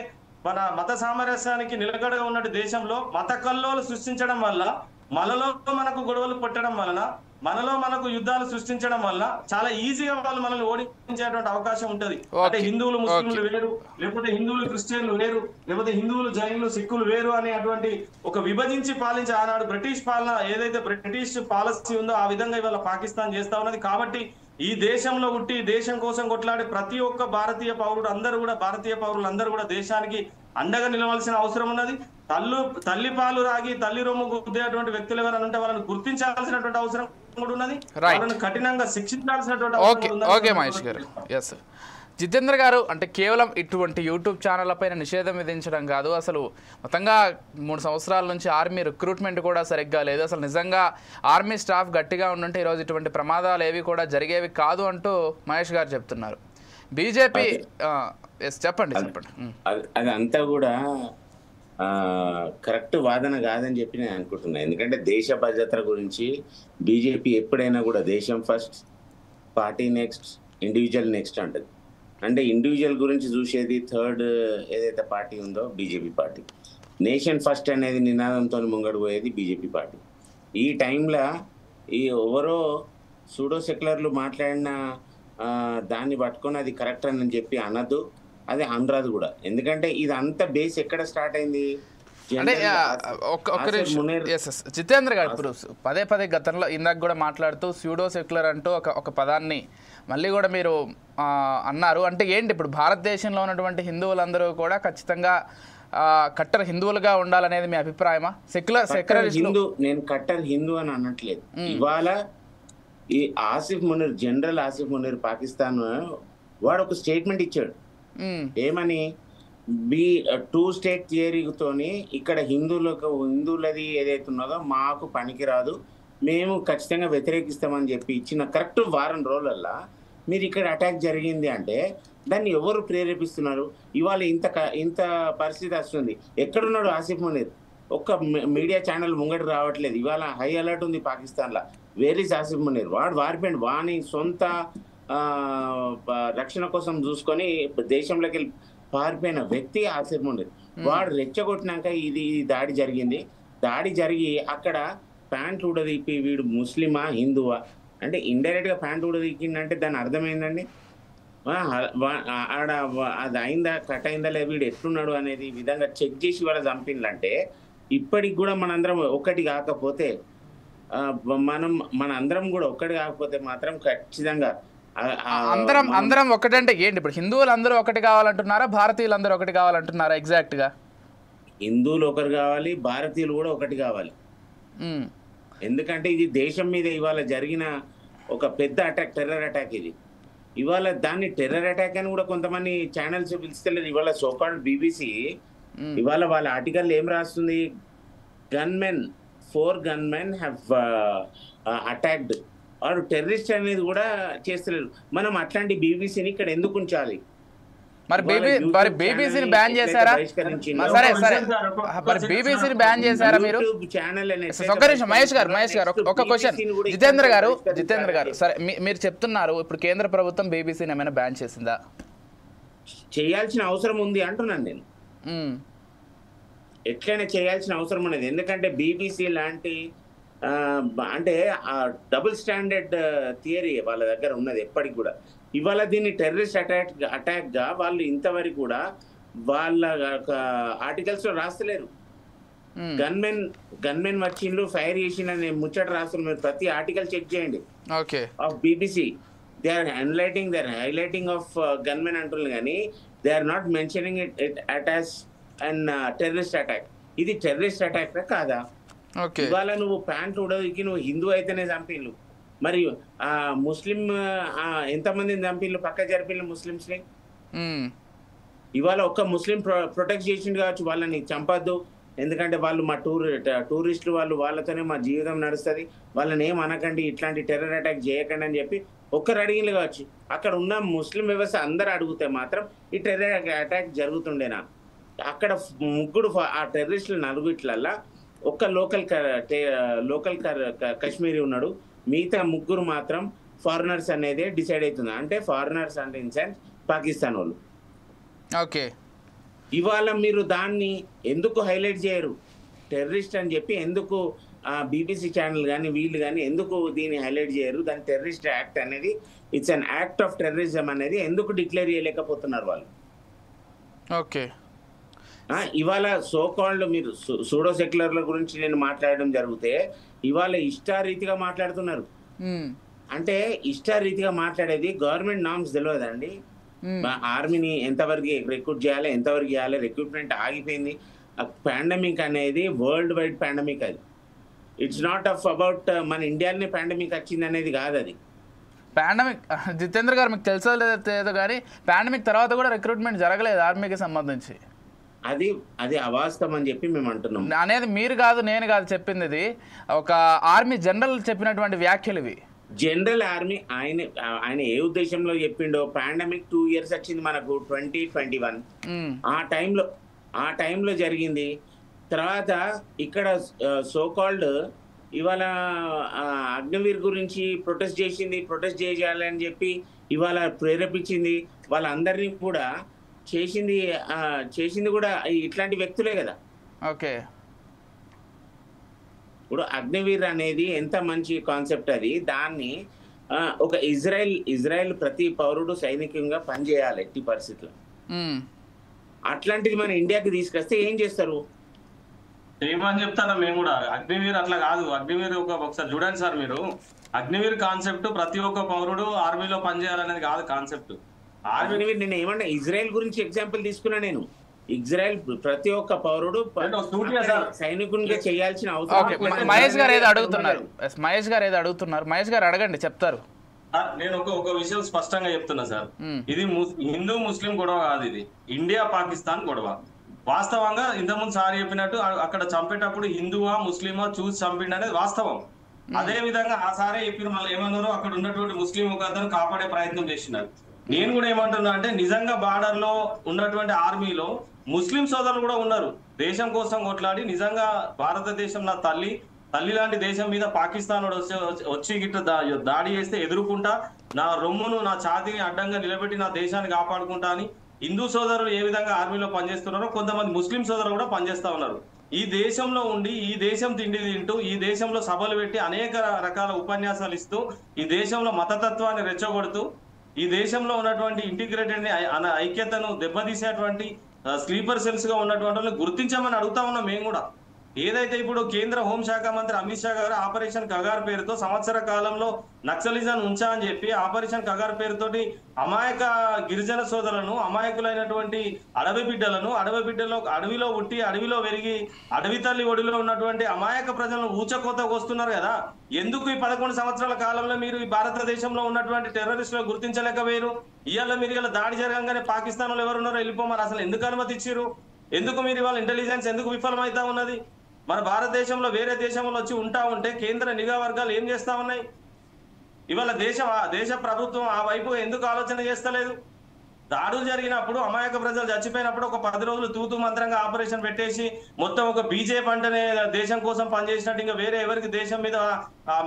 మన మత సామరస్యానికి నిలకడగా ఉన్నటువంటి దేశంలో మత కల్లోలు సృష్టించడం వల్ల, మనలో మనకు గొడవలు పెట్టడం వలన, మనలో మనకు యుద్ధాలు సృష్టించడం వల్ల చాలా ఈజీగా వాళ్ళు మనల్ని ఓడించేటువంటి అవకాశం ఉంటది. అంటే హిందువులు ముస్లింలు వేరు, లేకపోతే హిందువులు క్రిస్టియన్లు వేరు, లేకపోతే హిందువులు జైన్లు సిక్కులు వేరు అనేటువంటి ఒక విభజించి పాలించే ఆనాడు బ్రిటిష్ పాలన ఏదైతే బ్రిటిష్ పాలసీ ఉందో ఆ విధంగా ఇవాళ పాకిస్తాన్ చేస్తా ఉన్నది. కాబట్టి ఈ దేశంలో పుట్టి దేశం కోసం కొట్లాడే ప్రతి ఒక్క భారతీయ పౌరులందరూ కూడా దేశానికి అండగా నిలవాల్సిన అవసరం ఉన్నది. తల్లి పాలు రాగి తల్లి రొమ్ము గుద్దేటువంటి వ్యక్తులు ఎవరైనా ఉంటే వాళ్ళని గుర్తించాల్సినటువంటి అవసరం కూడా ఉన్నది, వాళ్ళని కఠినంగా శిక్షించాల్సినటువంటి అవసరం. ఓకే మహేష్ గారు, ఎస్. జితేంద్ర గారు, అంటే కేవలం ఇటువంటి యూట్యూబ్ ఛానళ్ల పైన నిషేధం విధించడం కాదు, అసలు మొత్తంగా 3 సంవత్సరాల నుంచి ఆర్మీ రిక్రూట్మెంట్ కూడా సరిగ్గా లేదు. అసలు నిజంగా ఆర్మీ స్టాఫ్ గట్టిగా ఉండుంటే ఈరోజు ఇటువంటి ప్రమాదాలు ఏవి కూడా జరిగేవి కాదు అంటూ మహేష్ గారు చెప్తున్నారు. బీజేపీ చెప్పండి. అది అంతా కూడా కరెక్ట్ వాదన కాదని చెప్పి నేను అనుకుంటున్నాను. ఎందుకంటే దేశ భద్రత గురించి బీజేపీ ఎప్పుడైనా కూడా దేశం first, party next, individual next అంటది. అంటే ఇండివిజువల్ గురించి చూసేది థర్డ్ ఏదైతే పార్టీ ఉందో బీజేపీ పార్టీ. నేషన్ ఫస్ట్ అనేది నినాదంతో ముంగడు పోయేది బీజేపీ పార్టీ. ఈ టైంలో ఈ ఎవరో సూడో సెక్యులర్లు మాట్లాడిన దాన్ని పట్టుకొని అది కరెక్ట్ అని చెప్పి అనద్దు, అది అనరాదు కూడా. ఎందుకంటే ఇది అంత బేస్ ఎక్కడ స్టార్ట్ అయింది అంటే జితేంద్ర గారు ఇప్పుడు పదే గతంలో ఇందాక కూడా మాట్లాడుతూ స్యూడో సెక్యులర్ అంటూ ఒక పదాన్ని మళ్ళీ కూడా మీరు అన్నారు. అంటే ఏంటి ఇప్పుడు భారతదేశంలో ఉన్నటువంటి హిందువులందరూ కూడా ఖచ్చితంగా కట్టర్ హిందువులుగా ఉండాలనేది మీ అభిప్రాయమా? సెక్యులర్ హిందూ, నేను కట్టర్ హిందూ అని అనట్లేదు. ఇవాళ ఈ ఆసిఫ్ మునీర్, జనరల్ ఆసిఫ్ మునీర్ పాకిస్తాన్ వాడు ఒక స్టేట్మెంట్ ఇచ్చాడు. ఏమని? టూ స్టేట్ థియరీతోని ఇక్కడ హిందువులది ఏదైతే ఉన్నదో మాకు పనికిరాదు, మేము ఖచ్చితంగా వ్యతిరేకిస్తామని చెప్పి ఇచ్చిన కరెక్ట్ వారం రోజులల్లా మీరు ఇక్కడ అటాక్ జరిగింది అంటే దాన్ని ఎవరు ప్రేరేపిస్తున్నారు? ఇవాళ ఇంత పరిస్థితి వస్తుంది. ఎక్కడున్నాడు ఆసిఫ్ మునీర్? ఒక్క మీడియా ఛానల్ ముంగటి రావట్లేదు. ఇవాళ హై అలర్ట్ ఉంది పాకిస్తాన్లో. Where is Asif Munir? వాడు వారిపోయింది. వాని సొంత రక్షణ కోసం చూసుకొని దేశంలోకి వెళ్ళి పారిపోయిన వ్యక్తి ఆసిఫ్ మునీర్. వాడు రెచ్చగొట్టినాక ఇది దాడి జరిగింది. దాడి జరిగి అక్కడ ప్యాంట్ ఊడదీపి వీడు ముస్లిమా హిందువా అంటే ఇండైరెక్ట్ గా ప్యాంట్ ఊడదీకిందంటే దాని అర్థమైందండి. ఆడ అది అయిందా, కట్ అయిందా లేదా, వీడు ఎట్లున్నాడు అనేది విధంగా చెక్ చేసి వాళ్ళ చంపిందంటే ఇప్పటికి కూడా మనందరం ఒక్కటి కాకపోతే మనందరం కూడా ఒక్కటి కాకపోతే మాత్రం ఖచ్చితంగా అందరం ఒకటంటే ఏంటి? ఇప్పుడు హిందువులు అందరూ ఒకటి కావాలంటున్నారా, భారతీయులు అందరూ ఒకటి కావాలంటున్నారా? ఎగ్జాక్ట్ గా హిందువులు ఒకరు కావాలి, భారతీయులు కూడా ఒకటి కావాలి. ఎందుకంటే ఇది దేశం మీద ఇవాళ జరిగిన ఒక పెద్ద అటాక్, టెర్రర్ అటాక్. ఇది ఇవాళ దాన్ని టెర్రర్ అటాక్ అని కూడా కొంతమంది ఛానల్స్ పిలుస్తలేదు. ఇవాళ సోకాల్డ్ బీబీసీ ఇవాళ వాళ్ళ ఆర్టికల్ ఏం రాస్తుంది? 4 gunmen have attacked వాడు టెర్రరిస్ట్ అనేది కూడా చేస్తలేరు. మనం అట్లాంటి బీబీసీని ఇక్కడ ఎందుకు ఉంచాలి? మరి బీబీసీని బ్యాన్ చేశారా? సరే మరి బీబీసీని బ్యాన్ చేశారా మీరు? ఒక్క నిమిషం మహేష్ గారు ఒక క్వశ్చన్. జితేంద్ర గారు సరే మీరు చెప్తున్నారు ఇప్పుడు కేంద్ర ప్రభుత్వం బీబీసీని ఏమైనా బ్యాన్ చేసిందా? చేయాల్సిన అవసరం ఉంది అంటున్నాను నేను. ఎట్లయినా చేయాల్సిన అవసరం ఉన్నది. ఎందుకంటే బీబీసీ లాంటి అంటే డబుల్ స్టాండర్డ్ థియరీ వాళ్ళ దగ్గర ఉన్నది ఎప్పటికి కూడా. ఇవాళ దీన్ని టెర్రరిస్ట్ అటాక్ గా వాళ్ళు ఇంతవరకు కూడా వాళ్ళ ఆర్టికల్స్ లో రాస్తలేరు. గన్మెన్ వచ్చిండ్రు, ఫైర్ చేసిన ముచ్చట రాస్తున్నారు. మీరు ప్రతి ఆర్టికల్ చెక్ చేయండి of BBC. They are highlighting of gunmen అంటున్నారు కానీ they are not mentioning it attach and terrorist attack. ఇది టెర్రరిస్ట్ అటాక్ కాదా? ఇవాళ నువ్వు ప్యాంట్ ఉడవికి నువ్వు హిందూ అయితేనే చంపిళ్ళు, మరి ముస్లిం ఎంతమందిని చంపిళ్ళు, పక్క జరిపిళ్ళు ముస్లింస్ ని. ఇవాళ ఒక్క ముస్లిం ప్రొటెక్ట్ చేసిండు కావచ్చు, వాళ్ళని చంపద్దు ఎందుకంటే వాళ్ళు మా టూరిస్టులు వాళ్ళతోనే మా జీవితం నడుస్తుంది, వాళ్ళని ఏం అనకండి, ఇట్లాంటి టెర్రర్ అటాక్ చేయకండి అని చెప్పి ఒక్కరు అడిగిలు కావచ్చు. అక్కడ ఉన్న ముస్లిం వ్యవస్థ అందరు అడిగితే మాత్రం ఈ టెర్రర్ అటాక్ జరుగుతుండేనా? అక్కడ ముగ్గురు ఆ టెర్రరిస్టులు నలుగుట్లల్లా ఒక్క లోకల్ కాశ్మీరీ ఉన్నాడు, మిగతా ముగ్గురు మాత్రం ఫారినర్స్ అనేది డిసైడ్ అవుతుంది. అంటే ఫారినర్స్ అంటే ఇన్ సెన్స్ పాకిస్తాన్ వాళ్ళు. ఓకే, ఇవాళ మీరు దాన్ని ఎందుకు హైలైట్ చేయరు? టెర్రరిస్ట్ అని చెప్పి ఎందుకు బీబీసీ ఛానల్ కానీ వీళ్ళు కానీ ఎందుకు దీన్ని హైలైట్ చేయరు? దాని టెర్రరిస్ట్ యాక్ట్ అనేది it's an act of terrorism అనేది ఎందుకు డిక్లేర్ చేయలేకపోతున్నారు వాళ్ళు? ఓకే, ఇవాళ సోకాల్డ్ మీరు సూడో సెక్యులర్ల గురించి నేను మాట్లాడడం జరిగితే ఇవాళ ఇష్టారీతిగా మాట్లాడుతున్నారు. అంటే ఇష్టారీతిగా మాట్లాడేది గవర్నమెంట్ నామ్స్ తెలియదండి. ఆర్మీని ఎంతవరకు రిక్రూట్ చేయాలి, ఎంతవరకు చేయాలి, రిక్రూట్మెంట్ ఆగిపోయింది. పాండమిక్ అనేది వరల్డ్ వైడ్ పాండమిక్. అది ఇట్స్ నాట్ అబౌట్ మన ఇండియాలోనే పాండమిక్ వచ్చింది అనేది కాదు. అది పాండమిక్ జితేంద్ర గారు మీకు తెలుసో లేదో కానీ పాండమిక్ తర్వాత కూడా రిక్రూట్మెంట్ జరగలేదు ఆర్మీకి సంబంధించి. అది అవాస్తవం అని చెప్పి మేము అంటున్నాం. అనేది మీరు కాదు నేను కాదు చెప్పింది, ఇది ఒక ఆర్మీ జనరల్ చెప్పినటువంటి వ్యాఖ్యలు ఇవి. జనరల్ ఆర్మీ ఆయన ఏ ఉద్దేశంలో చెప్పిండో, పాండమిక్ 2 years వచ్చింది మనకు 2021. ఆ టైంలో జరిగింది. తర్వాత ఇక్కడ సోకాల్డ్ ఇవాళ అగ్నివీర్ గురించి ప్రొటెస్ట్ చేయాలని చెప్పి ఇవాళ ప్రేరేపించింది వాళ్ళందరినీ కూడా చేసింది కూడా ఇట్లాంటి వ్యక్తులే కదా. ఓకే, ఇప్పుడు అగ్నివీర్ అనేది ఎంత మంచి కాన్సెప్ట్. అది దాన్ని ఒక ఇజ్రాయెల్ ప్రతి పౌరుడు సైనికంగా పనిచేయాలి ఎట్టి పరిస్థితుల్లో. అట్లాంటిది మన ఇండియాకి తీసుకొస్తే ఏం చేస్తారు? ఏమని చెప్తారా మేము కూడా. అగ్నివీర్ అట్లా కాదు. అగ్నివీర్ ఒకసారి చూడండి సార్, మీరు అగ్నివీర్ కాన్సెప్ట్ ప్రతి ఒక్క పౌరుడు ఆర్మీలో పనిచేయాలనేది కాదు కాన్సెప్ట్. అగ్నివీర్ నేను ఏమన్నా ఇజ్రాయెల్ గురించి ఎగ్జాంపుల్ తీసుకున్నా. నేను ఇజ్రాయెల్ ప్రతి ఒక్క పౌరుడు సైనికునిగా చేయాల్సిన అవసరం. మహేష్ గారు ఏదో అడుగుతున్నారు, మహేష్ గారు అడగండి, చెప్తారు. నేను ఒక విషయం స్పష్టంగా చెప్తున్నా సార్, ఇది హిందూ ముస్లిం గొడవ కాదు, ఇది ఇండియా పాకిస్తాన్ గొడవ. వాస్తవంగా ఇంతకుముందు సార్ చెప్పినట్టు అక్కడ చంపేటప్పుడు హిందువా ముస్లిమా చూసి చంపిండి అనేది వాస్తవం. అదే విధంగా ఆ సారే చెప్పిన మళ్ళీ ఏమన్నారో అక్కడ ఉన్నటువంటి ముస్లిం ఒక అతను కాపాడే ప్రయత్నం చేసినారు. నేను కూడా ఏమంటున్నా అంటే నిజంగా బార్డర్ లో ఉన్నటువంటి ఆర్మీలో ముస్లిం సోదరులు కూడా ఉన్నారు, దేశం కోసం కొట్లాడి. నిజంగా భారతదేశం నా తల్లి లాంటి దేశం మీద పాకిస్తాన్ వచ్చి గిట్ట దాడి చేస్తే ఎదుర్కొంటా, నా రొమ్మును నా ఛాతీని అడ్డంగా నిలబెట్టి నా దేశాన్ని కాపాడుకుంటా అని హిందూ సోదరులు ఏ విధంగా ఆర్మీలో పనిచేస్తున్నారో కొంతమంది ముస్లిం సోదరులు కూడా పనిచేస్తా ఉన్నారు. ఈ దేశంలో ఉండి ఈ దేశం తిండి తింటూ ఈ దేశంలో సభలు పెట్టి అనేక రకాల ఉపన్యాసాలు ఇస్తూ ఈ దేశంలో మతతత్వాన్ని రెచ్చగొడుతూ ఈ దేశంలో ఉన్నటువంటి ఇంటిగ్రేటెడ్ ఐక్యతను దెబ్బతీసేటువంటి స్లీపర్ సెల్స్ గా ఉన్నటువంటి వాళ్ళని గుర్తించమని అడుగుతా ఉన్నాం మేము కూడా. ఏదైతే ఇప్పుడు కేంద్ర హోంశాఖ మంత్రి అమిత్ షా గారు ఆపరేషన్ కగార్ పేరుతో సంవత్సర కాలంలో నక్సలిజం ఉంచా అని చెప్పి ఆపరేషన్ కగార్ పేరుతోటి అమాయక గిరిజన సోదరులను, అమాయకులైనటువంటి అడవి బిడ్డలను, అడవిలో పుట్టి అడవిలో పెరిగి అడవి తల్లి ఒడిలో ఉన్నటువంటి అమాయక ప్రజలను ఊచకోతకు వస్తున్నారు కదా. ఎందుకు ఈ 11 సంవత్సరాల కాలంలో మీరు ఈ భారతదేశంలో ఉన్నటువంటి టెర్రరిస్టులను గుర్తించలేకపోయారు? ఇవాళ మీరు ఇలా దాడి జరగంగానే పాకిస్తాన్ వాళ్ళు ఎవరున్నారో వెళ్ళిపోమని అసలు ఎందుకు అనుమతి ఇచ్చారు? ఎందుకు మీరు ఇవాళ ఇంటెలిజెన్స్ ఎందుకు విఫలమైతా ఉన్నది? మన భారతదేశంలో వేరే దేశంలో వచ్చి ఉంటా ఉంటే కేంద్ర నిఘా వర్గాలు ఏం చేస్తా ఉన్నాయి? ఇవాళ దేశ ప్రభుత్వం ఆ వైపు ఎందుకు ఆలోచన చేస్తలేదు? దాడులు జరిగినప్పుడు అమాయక ప్రజలు చచ్చిపోయినప్పుడు ఒక 10 రోజులు తూతు మంత్రంగా ఆపరేషన్ పెట్టేసి మొత్తం ఒక బీజేపీ అంటేనే దేశం కోసం పనిచేసినట్టు ఇంకా వేరే ఎవరికి దేశం మీద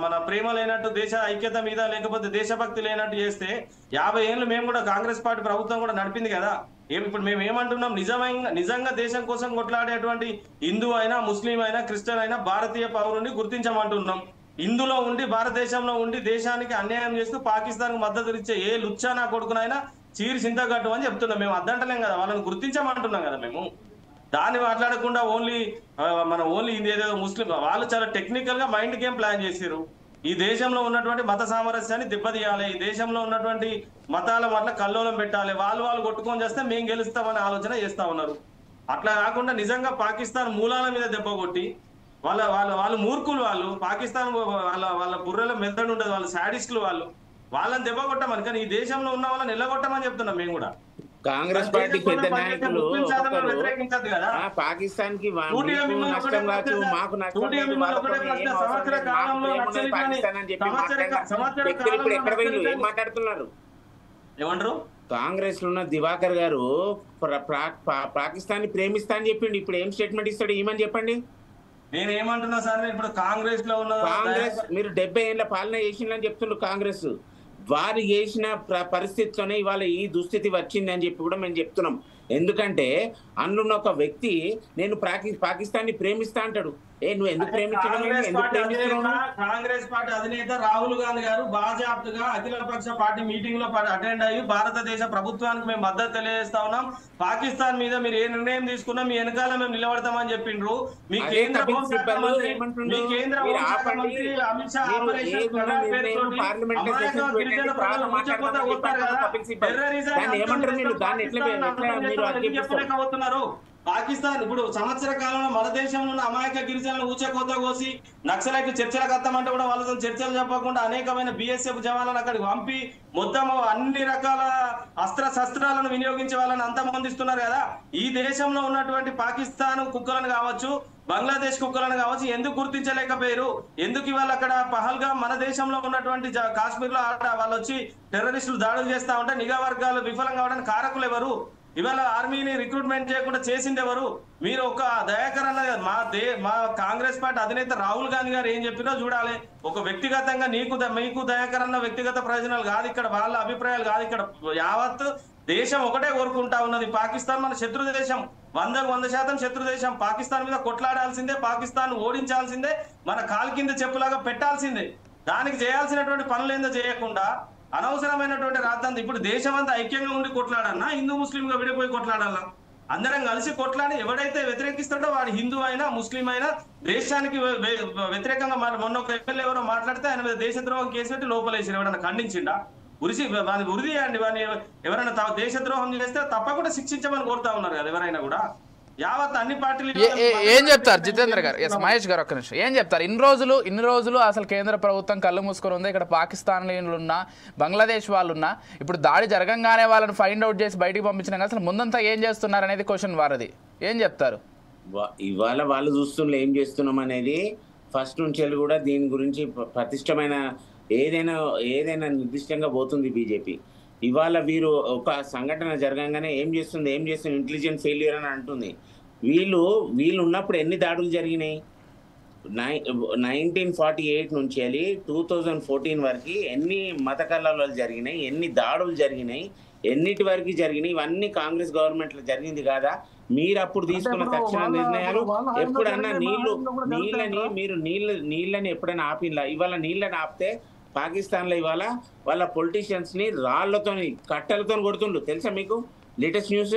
మన ప్రేమ లేనట్టు, దేశ ఐక్యత మీద లేకపోతే దేశభక్తి లేనట్టు చేస్తే 50 ఏళ్ళు మేము కూడా కాంగ్రెస్ పార్టీ ప్రభుత్వం కూడా నడిపింది కదా. ఇప్పుడు మేము ఏమంటున్నాం, నిజంగా దేశం కోసం కొట్లాడేటువంటి హిందూ అయినా ముస్లిం అయినా క్రిస్టియన్ అయినా భారతీయ పౌరుని గుర్తించమంటున్నాం. ఇందులో ఉండి భారతదేశంలో ఉండి దేశానికి అన్యాయం చేస్తూ పాకిస్తాన్ కు మద్దతు ఇచ్చే ఏ లుచ్చా నా కొడుకునైనా చీరి చింతగట్టు అని చెప్తున్నాం. మేము అద్దంటలేం కదా, వాళ్ళని గుర్తించమంటున్నాం కదా. మేము దాన్ని మాట్లాడకుండా ఓన్లీ ఇది ఏదో ముస్లిం వాళ్ళు చాలా టెక్నికల్ గా మైండ్ గేమ్ ప్లాన్ చేశారు. ఈ దేశంలో ఉన్నటువంటి మత సామరస్యాన్ని దెబ్బతీయాలి, ఈ దేశంలో ఉన్నటువంటి మతాల వల్ల కల్లోలం పెట్టాలి, వాళ్ళు కొట్టుకొని చేస్తే మేము గెలుస్తామని ఆలోచన చేస్తా ఉన్నారు. అట్లా కాకుండా నిజంగా పాకిస్తాన్ మూలాల మీద దెబ్బ కొట్టి వాళ్ళు మూర్ఖులు, వాళ్ళు పాకిస్తాన్ వాళ్ళ బుర్రలో మెదడు ఉండదు, వాళ్ళు శాడిస్టులు, వాళ్ళని దెబ్బ కొట్టమని. కానీ ఈ దేశంలో ఉన్న వాళ్ళని నిలగొట్టమని చెప్తున్నాం మేము కూడా. కాంగ్రెస్ పార్టీ పెద్ద నాయకులు పాకిస్తాన్ కి నష్టం కాదు, మాకు నష్టం ఏం మాట్లాడుతున్నారు? ఏమంటారు? కాంగ్రెస్ లో ఉన్న దివాకర్ గారు పాకిస్తాన్ ని ప్రేమిస్తా అని చెప్పిండు. ఇప్పుడు ఏం స్టేట్మెంట్ ఇస్తాడు ఏమని చెప్పండి? నేను ఏమంటున్నా సార్, ఇప్పుడు కాంగ్రెస్ లో ఉన్న మీరు 70 ఏళ్ల పాలన చేసిందని చెప్తుండ్రు కాంగ్రెస్. వారు చేసిన పరిస్థితితోనే ఇవాళ ఈ దుస్థితి వచ్చింది అని చెప్పి కూడా మేము చెప్తున్నాం. ఎందుకంటే అందులో ఒక వ్యక్తి నేను పాకిస్తాన్ ని ప్రేమిస్తా అంటాడు. నువ్వు ఎందుకు ప్రేమించడం? కాంగ్రెస్ పార్టీ అధినేత రాహుల్ గాంధీ గారు బాజాప్తుగా అఖిల పక్ష పార్టీ మీటింగ్ లో అటెండ్ అయ్యి భారతదేశ ప్రభుత్వానికి మేము మద్దతు తెలియజేస్తా ఉన్నాం, పాకిస్తాన్ మీద మీరు ఏ నిర్ణయం తీసుకున్నా మీ వెనకాల మేము నిలబడతామని చెప్పిండ్రు. మీ కేంద్ర హోంశాఖ మంత్రి అమిత్ షా చెప్పలేకపోతున్నారు. పాకిస్తాన్ ఇప్పుడు సంవత్సర కాలంలో మన దేశంలో ఉన్న అమాయక గిరిజనులను ఊచకోత కోసి నక్సలైట్ చర్చలకు వస్తామంటే కూడా వాళ్ళతో చర్చలు చెప్పకుండా అనేకమైన బిఎస్ఎఫ్ జవాన్లను అక్కడికి పంపి మొత్తం అన్ని రకాల శస్త్రాలను వినియోగించే వాళ్ళని అంతమొందిస్తున్నారు కదా. ఈ దేశంలో ఉన్నటువంటి పాకిస్తాన్ కుక్కలను కావచ్చు, బంగ్లాదేశ్ కుక్కలను కావచ్చు ఎందుకు గుర్తించలేకపోయారు? ఎందుకు ఇవాళ అక్కడ పహల్గాం మన దేశంలో ఉన్నటువంటి కాశ్మీర్ లో వాళ్ళు వచ్చి టెర్రరిస్టులు దాడులు చేస్తా ఉంటే నిఘా వర్గాలు విఫలం కావడానికి కారకులు ఎవరు? ఇవాళ ఆర్మీని రిక్రూట్మెంట్ చేయకుండా చేసింది ఎవరు? మీరు ఒక దయాకర్ అన్న మా కాంగ్రెస్ పార్టీ అధినేత రాహుల్ గాంధీ గారు ఏం చెప్పినా చూడాలి. ఒక వ్యక్తిగతంగా మీకు దయాకర్ అన్న వ్యక్తిగత ప్రయోజనాలు కాదు ఇక్కడ, వాళ్ళ అభిప్రాయాలు కాదు ఇక్కడ. యావత్ దేశం ఒకటే కోరుకుంటా ఉన్నది, పాకిస్తాన్ మన శత్రు దేశం, 100% శత్రు దేశం. పాకిస్తాన్ మీద కొట్లాడాల్సిందే, పాకిస్తాన్ ఓడించాల్సిందే, మన కాలు కింద చెప్పులాగా పెట్టాల్సిందే. దానికి చేయాల్సినటువంటి పనులు ఏందో చేయకుండా అనవసరమైనటువంటి రాద్దాంతం. ఇప్పుడు దేశం అంతా ఐక్యంగా ఉండి కొట్లాడన్నా, హిందూ ముస్లింగా విడిపోయి కొట్లాడాలా? అందరం కలిసి కొట్లాడి ఎవడైతే వ్యతిరేకిస్తాడో వాడు హిందూ అయినా ముస్లిం అయినా దేశానికి వ్యతిరేకంగా మొన్న ఒక ఎమ్మెల్యే ఎవరో మాట్లాడితే ఆయన మీద దేశద్రోహం కేసు పెట్టి లోపలేసి ఎవరైనా ఖండించిండా? వాని ఉరి చేయండి. వాని ఎవరైనా దేశద్రోహం చేస్తే తప్పకుండా శిక్షించమని కోరుతా ఉన్నారు కదా ఎవరైనా కూడా. యావత్ అన్ని పార్టీలు ఏం చెప్తారు జితేంద్ర గారు? ఎస్ మహేష్ గారు ఒక్క నిమిషం ఏం చెప్తారు? ఇన్ని రోజులు అసలు కేంద్ర ప్రభుత్వం కళ్ళు మూసుకొని ఉంది. ఇక్కడ పాకిస్తాన్లున్నా బంగ్లాదేశ్ వాళ్ళున్నా ఇప్పుడు దాడి జరగంగానే వాళ్ళని ఫైండ్ అవుట్ చేసి బయటికి పంపించినాక అసలు ముందంతా ఏం చేస్తున్నారు అనేది క్వశ్చన్ వారది. ఏం చెప్తారు? ఇవాళ వాళ్ళు చూస్తున్న ఏం చేస్తున్నాం అనేది ఫస్ట్ నుంచి కూడా దీని గురించి ప్రతిష్టమైన ఏదైనా నిర్దిష్టంగా పోతుంది బీజేపీ. ఇవాళ వీరు ఒక సంఘటన జరగంగానే ఏం చేస్తుంది ఇంటెలిజెన్స్ ఫెయిల్యూర్ అని అంటుంది. వీళ్ళు ఉన్నప్పుడు ఎన్ని దాడులు జరిగినాయి? 1948 నుంచి వెళ్ళి 2014 వరకు ఎన్ని మత కల్లాలు జరిగినాయి, ఎన్ని దాడులు జరిగినాయి, ఎన్నిటి వరకు జరిగినాయి? ఇవన్నీ కాంగ్రెస్ గవర్నమెంట్ లో జరిగింది కాదా? మీరు అప్పుడు తీసుకున్న తక్షణ నిర్ణయాలు ఎప్పుడన్నా నీళ్ళని ఎప్పుడైనా ఆపిలా? ఇవాళ నీళ్ళని ఆపితే పాకిస్తాన్ లో ఇవాళ వాళ్ళ పొలిటీషియన్స్ ని రాళ్లతోని కట్టెలతో కొడుతుండ్రు తెలుసా మీకు? Latest news.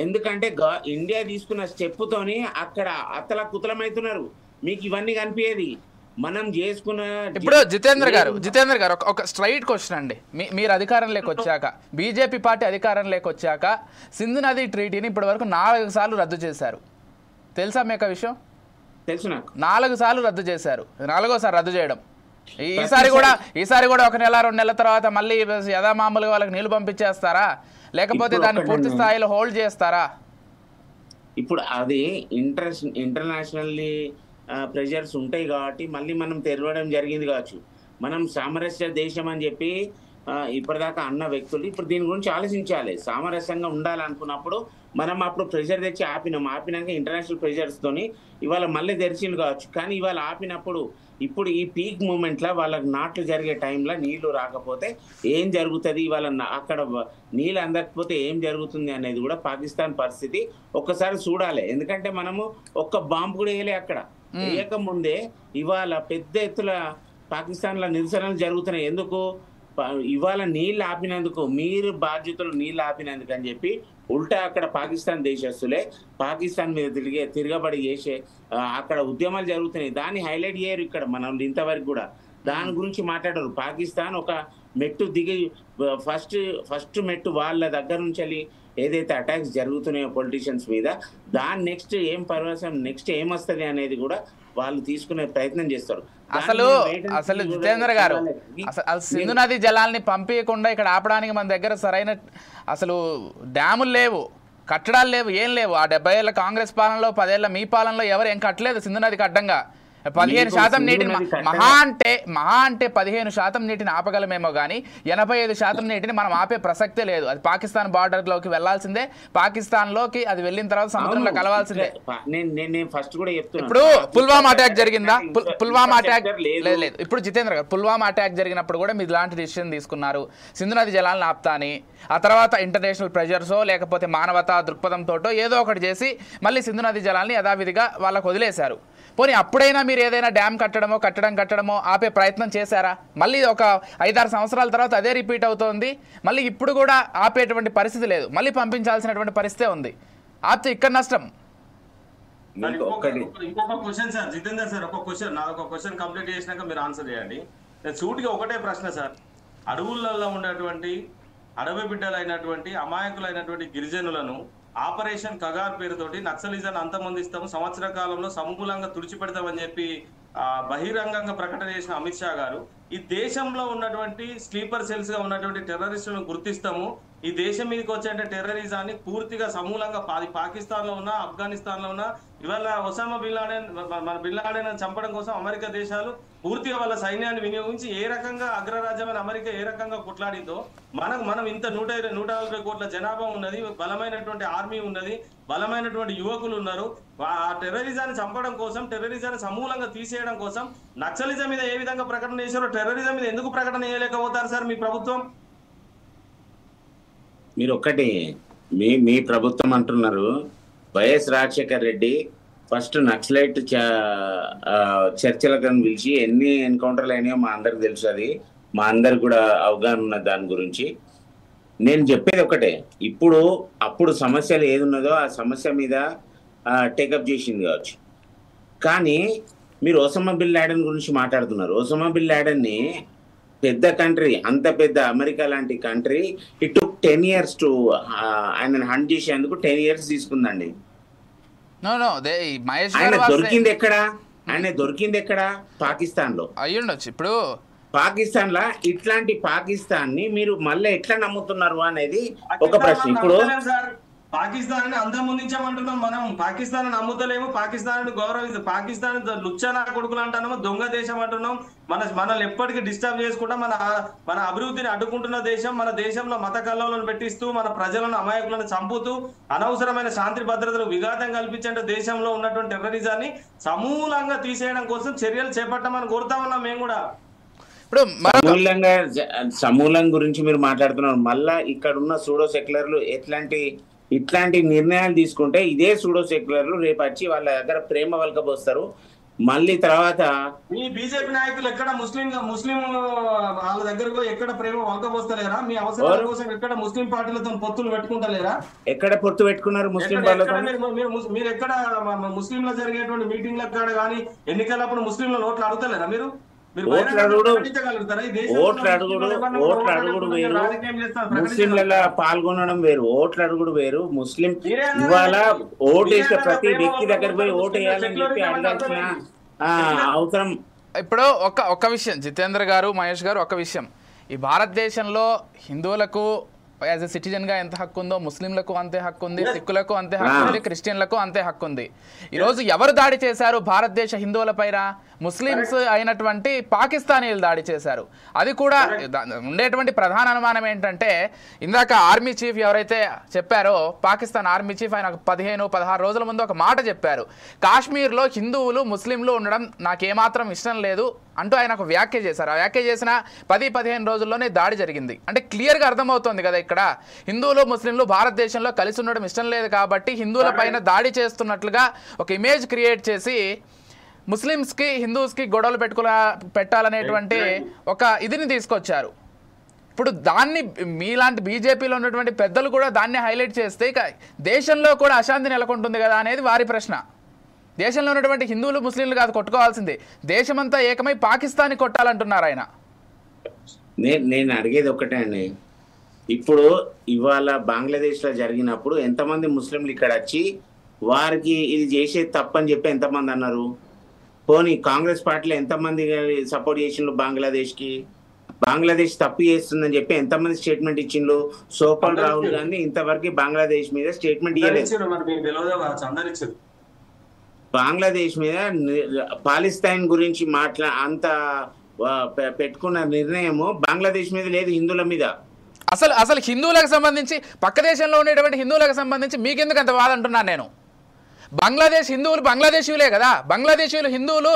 ఎందుకంటే ఇండియా తీసుకున్న స్టెప్పుతోని అక్కడ అత్తల కుతలమవుతున్నారు. మీకు ఇవన్నీ కనిపించేది మనం చేసుకున్న. ఇప్పుడు జితేంద్ర గారు ఒక స్ట్రైట్ క్వశ్చన్ అండి. మీరు అధికారంలోకి వచ్చాక, బీజేపీ పార్టీ అధికారంలోకి వచ్చాక సింధు నది ట్రీటీని ఇప్పటి వరకు 4 సార్లు రద్దు చేశారు. తెలుసా మీకు ఆ విషయం? తెలుసు నాకు. 4 సార్లు రద్దు చేశారు. 4వసారి రద్దు చేయడం. ఈసారి కూడా 1 నెల 2 నెలల తర్వాత మళ్ళీ యథామామూలుగా వాళ్ళకి నీళ్లు పంపించేస్తారా, లేకపోతే దాన్ని పూర్తి స్థాయిలో హోల్డ్ చేస్తారా? ఇప్పుడు అది ఇంటర్నేషనల్లీ ప్రెజర్స్ ఉంటాయి కాబట్టి మళ్ళీ మనం తెరవడం జరిగింది కావచ్చు. మనం సామరస్య దేశం అని చెప్పి ఇప్పటిదాకా అన్న వ్యక్తులు ఇప్పుడు దీని గురించి ఆలోచించాలి. సామరస్యంగా ఉండాలనుకున్నప్పుడు మనం అప్పుడు ప్రెషర్ తెచ్చి ఆపినాక ఇంటర్నేషనల్ ప్రెషర్స్తోని ఇవాళ మళ్ళీ తెరిచింది కావచ్చు. కానీ ఇవాళ ఆపినప్పుడు ఇప్పుడు ఈ పీక్ మూమెంట్లో వాళ్ళకి నాట్లు జరిగే టైంలో నీళ్లు రాకపోతే ఏం జరుగుతుంది, ఇవాళ అక్కడ నీళ్ళు అందకపోతే ఏం జరుగుతుంది అనేది కూడా పాకిస్తాన్ పరిస్థితి ఒక్కసారి చూడాలి. ఎందుకంటే మనము ఒక్క బాంబు కూడా వేయలే అక్కడ. వేయకముందే ఇవాళ పెద్ద ఎత్తున పాకిస్తాన్లో నిరసనలు జరుగుతున్నాయి. ఎందుకు? ఇవాళ నీళ్ళు ఆపినందుకు, మీరు బాధ్యతలు నీళ్ళు ఆపినందుకు అని చెప్పి ఉల్టా అక్కడ పాకిస్తాన్ దేశస్తులే పాకిస్తాన్ మీద తిరగబడి చేసే అక్కడ ఉద్యమాలు జరుగుతున్నాయి. దాన్ని హైలైట్ చేయరు ఇక్కడ మనం ఇంతవరకు కూడా. దాని గురించి మాట్లాడరు. పాకిస్తాన్ ఒక మెట్టు దిగి ఫస్ట్ మెట్టు వాళ్ళ దగ్గర నుంచి వెళ్ళి ఏదైతే అటాక్స్ జరుగుతున్నాయో పొలిటీషియన్స్ మీద, దాని నెక్స్ట్ ఏమొస్తుంది అనేది కూడా వాళ్ళు తీసుకునే ప్రయత్నం చేస్తారు. అసలు జితేంద్ర గారు అసలు సింధు నది జలాల్ని పంపించకుండా ఇక్కడ ఆపడానికి మన దగ్గర సరైన అసలు డ్యాములు లేవు, కట్టడాలు లేవు, ఏం లేవు. ఆ 70 ఏళ్ల కాంగ్రెస్ పాలనలో 10 ఏళ్ల మీ పాలనలో ఎవరు ఏం కట్టలేదు సింధు నదికి అడ్డంగా. 15% నీటిని మహా అంటే 15% నీటిని ఆపగలమేమో కానీ 85% నీటిని మనం ఆపే ప్రసక్తే లేదు. అది పాకిస్తాన్ బార్డర్లోకి వెళ్లాల్సిందే, పాకిస్తాన్లోకి అది వెళ్ళిన తర్వాత సముద్రంలో కలవాల్సిందే. ఇప్పుడు పుల్వామా అటాక్ జరిగిందా? పుల్వామా అటాక్ లేదు. ఇప్పుడు జితేంద్ర గారు పుల్వామా అటాక్ జరిగినప్పుడు కూడా మీరు ఇలాంటి డిసిషన్ తీసుకున్నారు, సింధు నది జలాలను ఆపుతా అని. ఆ తర్వాత ఇంటర్నేషనల్ ప్రెజర్సో లేకపోతే మానవతా దృక్పథంతో ఏదో ఒకటి చేసి మళ్ళీ సింధు నది జలాల్ని యథావిధిగా వాళ్ళకు వదిలేశారు. పోనీ అప్పుడైనా మీరు ఏదైనా డ్యామ్ కట్టడమో ఆపే ప్రయత్నం చేశారా? మళ్ళీ ఒక 5-6 సంవత్సరాల తర్వాత అదే రిపీట్ అవుతోంది. మళ్ళీ ఇప్పుడు కూడా ఆపేటువంటి పరిస్థితి లేదు, మళ్ళీ పంపించాల్సినటువంటి పరిస్థితే ఉంది. ఆపితే ఇక్కడ నష్టం. ఇంకొక క్వశ్చన్ సార్, జితేందర్ సార్, ఒక క్వశ్చన్ కంప్లీట్ చేసినాక మీరు ఆన్సర్ చేయండి. సూటిగా ఒకటే ప్రశ్న సార్. అడవులలో ఉండేటువంటి అడవి బిడ్డలైనటువంటి అమాయకులైనటువంటి గిరిజనులను ఆపరేషన్ కగార్ పేరుతోటి నక్సలిజాన్ని అంతమొందిస్తాము, సంవత్సర కాలంలో సమూలంగా తుడిచిపెడతామని చెప్పి బహిరంగంగా ప్రకటన చేసిన అమిత్ షా గారు ఈ దేశంలో ఉన్నటువంటి స్లీపర్ సెల్స్ గా ఉన్నటువంటి టెర్రరిస్టులను గుర్తిస్తాము, ఈ దేశం మీదకి వచ్చే టెర్రరిజాన్ని పూర్తిగా సమూలంగా పాకిస్తాన్ లో ఉన్నా, ఆఫ్ఘనిస్తాన్ లో ఉన్నా, ఇవాళ ఒసామా బిన్ లాడెన్ మన బిన్ లాడెన్ చంపడం కోసం అమెరికా దేశాలు పూర్తిగా వాళ్ళ సైన్యాన్ని వినియోగించి ఏ రకంగా అగ్రరాజ్యమైన అమెరికా ఏ రకంగా కొట్లాడిందో మనం ఇంత 140 కోట్ల జనాభా ఉన్నది, బలమైనటువంటి ఆర్మీ ఉన్నది, బలమైనటువంటి యువకులు ఉన్నారు. ఆ టెర్రరిజాన్ని చంపడం కోసం, టెర్రరిజాన్ని సమూలంగా తీసేయడం కోసం నక్సలిజం మీద ఏ విధంగా ప్రకటన చేశారో టెర్రరిజం మీద ఎందుకు ప్రకటన చేయలేకపోతారు సార్ మీ ప్రభుత్వం? మీరు ఒక్కటి మీ ప్రభుత్వం అంటున్నారు. వైఎస్ రాజశేఖర్ రెడ్డి ఫస్ట్ నక్సలైట్ చర్చలకు పిలిచి ఎన్ని ఎన్కౌంటర్లు అయినాయో మా అందరికి తెలుసు, అది మా అందరికి కూడా అవగాహన ఉన్న దాని గురించి. నేను చెప్పేది ఒకటే, అప్పుడు సమస్యలు ఏది ఉన్నదో ఆ సమస్య మీద టేకప్ చేసింది కావచ్చు. కానీ మీరు ఒసామా బిన్ లాడెన్ గురించి మాట్లాడుతున్నారు. ఒసామా బిన్ లాడెన్ని పెద్ద కంట్రీ, అంత పెద్ద అమెరికా లాంటి country it took 10 years to ఆయనను హంట్ చేసేందుకు 10 years తీసుకుందండి. ఆయన దొరికింది ఎక్కడ? పాకిస్తాన్ లో అయ్యుండొచ్చు. ఇప్పుడు పాకిస్తాన్ లా ఇట్లాంటి పాకిస్తాన్ ని మీరు మళ్ళీ ఎట్లా నమ్ముతున్నారు అనేది ఒక ప్రశ్న. ఇప్పుడు పాకిస్తాన్ అంతమొందించామంటున్నాం, మనం పాకిస్తాన్ నమ్ముతలేము, పాకిస్తాన్ గౌరవిస్తాం, పాకిస్తాన్ లుచ్చనా కొడుకులు అంటున్నాము, దొంగ దేశం అంటున్నాం, మనల్ని ఎప్పటికీ డిస్టర్బ్ చేసుకుంటా మన అభివృద్ధిని అడ్డుకుంటున్న దేశం, మన దేశంలో మత కల్లోలను పెట్టిస్తూ, మన ప్రజలను అమాయకులను చంపుతూ, అనవసరమైన శాంతి భద్రతలకు విఘాతం కల్పించే దేశంలో ఉన్నటువంటి టెర్రరిజాన్ని సమూలంగా తీసేయడం కోసం చర్యలు చేపట్టమని కోరుతా ఉన్నాం మేము కూడా. సమూలం గురించి మీరు మాట్లాడుతున్నారు. మళ్ళా ఇక్కడ ఉన్న సూడో సెక్యులర్లు ఇట్లాంటి నిర్ణయాలు తీసుకుంటే ఇదే సూడో సెక్యులర్లు రేపు వచ్చి వాళ్ళ దగ్గర ప్రేమ వలకపోస్తారు. మళ్ళీ తర్వాత మీ బీజేపీ నాయకులు ఎక్కడ ముస్లిం వాళ్ళ దగ్గరకు ఎక్కడ ప్రేమ వలకపోస్తలేరా? మీ అవసరాల కోసం ఎక్కడ ముస్లిం పార్టీలతో పొత్తులు పెట్టుకుంటలేరా? ఎక్కడ పొత్తు పెట్టుకున్నారు ముస్లిం వాళ్ళతో? మీరు ఎక్కడ ముస్లింలో జరిగేటువంటి మీటింగ్లకు కాడ కానీ ఎన్నికలప్పుడు ముస్లింల నోట్లు అడుగుతలేరా? మీరు ఓట్లు అడుగుడు వేరు, ముస్లింలలో పాల్గొనడం వేరు. ఓట్లు అడుగుడు వేరు. ముస్లిం ఇవాళ ఓటేసే ప్రతి వ్యక్తి దగ్గర పోయి ఓటు వేయాలని చెప్పి అడగాల్సిన అవసరం. ఇప్పుడు ఒక విషయం జితేంద్ర గారు, మహేష్ గారు, ఒక విషయం, ఈ భారతదేశంలో హిందువులకు యాజ్ ఎ సిటిజన్గా ఎంత హక్కు ఉందో ముస్లింలకు అంతే హక్కు ఉంది, సిక్కులకు అంతే హక్కు ఉంది, క్రిస్టియన్లకు అంతే హక్కు ఉంది. ఈరోజు ఎవరు దాడి చేశారు భారతదేశ హిందువుల పైన? ముస్లిమ్స్ అయినటువంటి పాకిస్తానీలు దాడి చేశారు. అది కూడా ఉండేటువంటి ప్రధాన అనుమానం ఏంటంటే, ఇందాక ఆర్మీ చీఫ్ ఎవరైతే చెప్పారో, పాకిస్తాన్ ఆర్మీ చీఫ్, ఆయన 15-16 రోజుల ముందు ఒక మాట చెప్పారు, కాశ్మీర్లో హిందువులు ముస్లింలు ఉండడం నాకేమాత్రం ఇష్టం లేదు అంటూ ఆయన ఒక వ్యాఖ్య చేశారు. ఆ వ్యాఖ్య చేసిన 10-15 రోజుల్లోనే దాడి జరిగింది. అంటే క్లియర్గా అర్థమవుతోంది కదా, ఇక్కడ హిందువులు ముస్లింలు భారతదేశంలో కలిసి ఉండడం ఇష్టం లేదు కాబట్టి హిందువుల పైన దాడి చేస్తున్నట్లుగా ఒక ఇమేజ్ క్రియేట్ చేసి ముస్లిమ్స్కి హిందూస్కి గొడవలు పెట్టాలనేటువంటి ఒక ఇదిని తీసుకొచ్చారు. ఇప్పుడు దాన్ని మీలాంటి బీజేపీలో ఉన్నటువంటి పెద్దలు కూడా దాన్ని హైలైట్ చేస్తే ఇక దేశంలో కూడా అశాంతి నెలకొంటుంది కదా అనేది వారి ప్రశ్న. దేశంలో ఉన్నటువంటి హిందువులు ముస్లింలు కాదు కొట్టుకోవాల్సింది, దేశమంతా ఏకమై పాకిస్తాన్ని కొట్టాలంటున్నారు ఆయన. నేను అడిగేది ఒకటే అండి, ఇప్పుడు ఇవాళ బంగ్లాదేశ్లో జరిగినప్పుడు ఎంతమంది ముస్లింలు ఇక్కడ వచ్చి వారికి ఇది చేసేది తప్పని చెప్పి ఎంతమంది అన్నారు? పోనీ కాంగ్రెస్ పార్టీలో ఎంతమంది సపోర్ట్ చేసిండ్రు బంగ్లాదేశ్కి? బంగ్లాదేశ్ తప్పు చేస్తుందని చెప్పి ఎంతమంది స్టేట్మెంట్ ఇచ్చిండ్రు? సోపాల్ రాహుల్ గాంధీ ఇంతవరకు బంగ్లాదేశ్ మీద స్టేట్మెంట్ ఇవ్వలేదు. బంగ్లాదేశ్ మీద పాలిస్తీన్ గురించి అంత పెట్టుకున్న నిర్ణయము బంగ్లాదేశ్ మీద లేదు, హిందువుల మీద. అసలు హిందువులకు సంబంధించి పక్క దేశంలో ఉండేటువంటి హిందువులకు సంబంధించి మీకెందుకు అంత బాధ అంటున్నాను నేను? బంగ్లాదేశ్ హిందువులు బంగ్లాదేశీయులే కదా, బంగ్లాదేశీయులు హిందువులు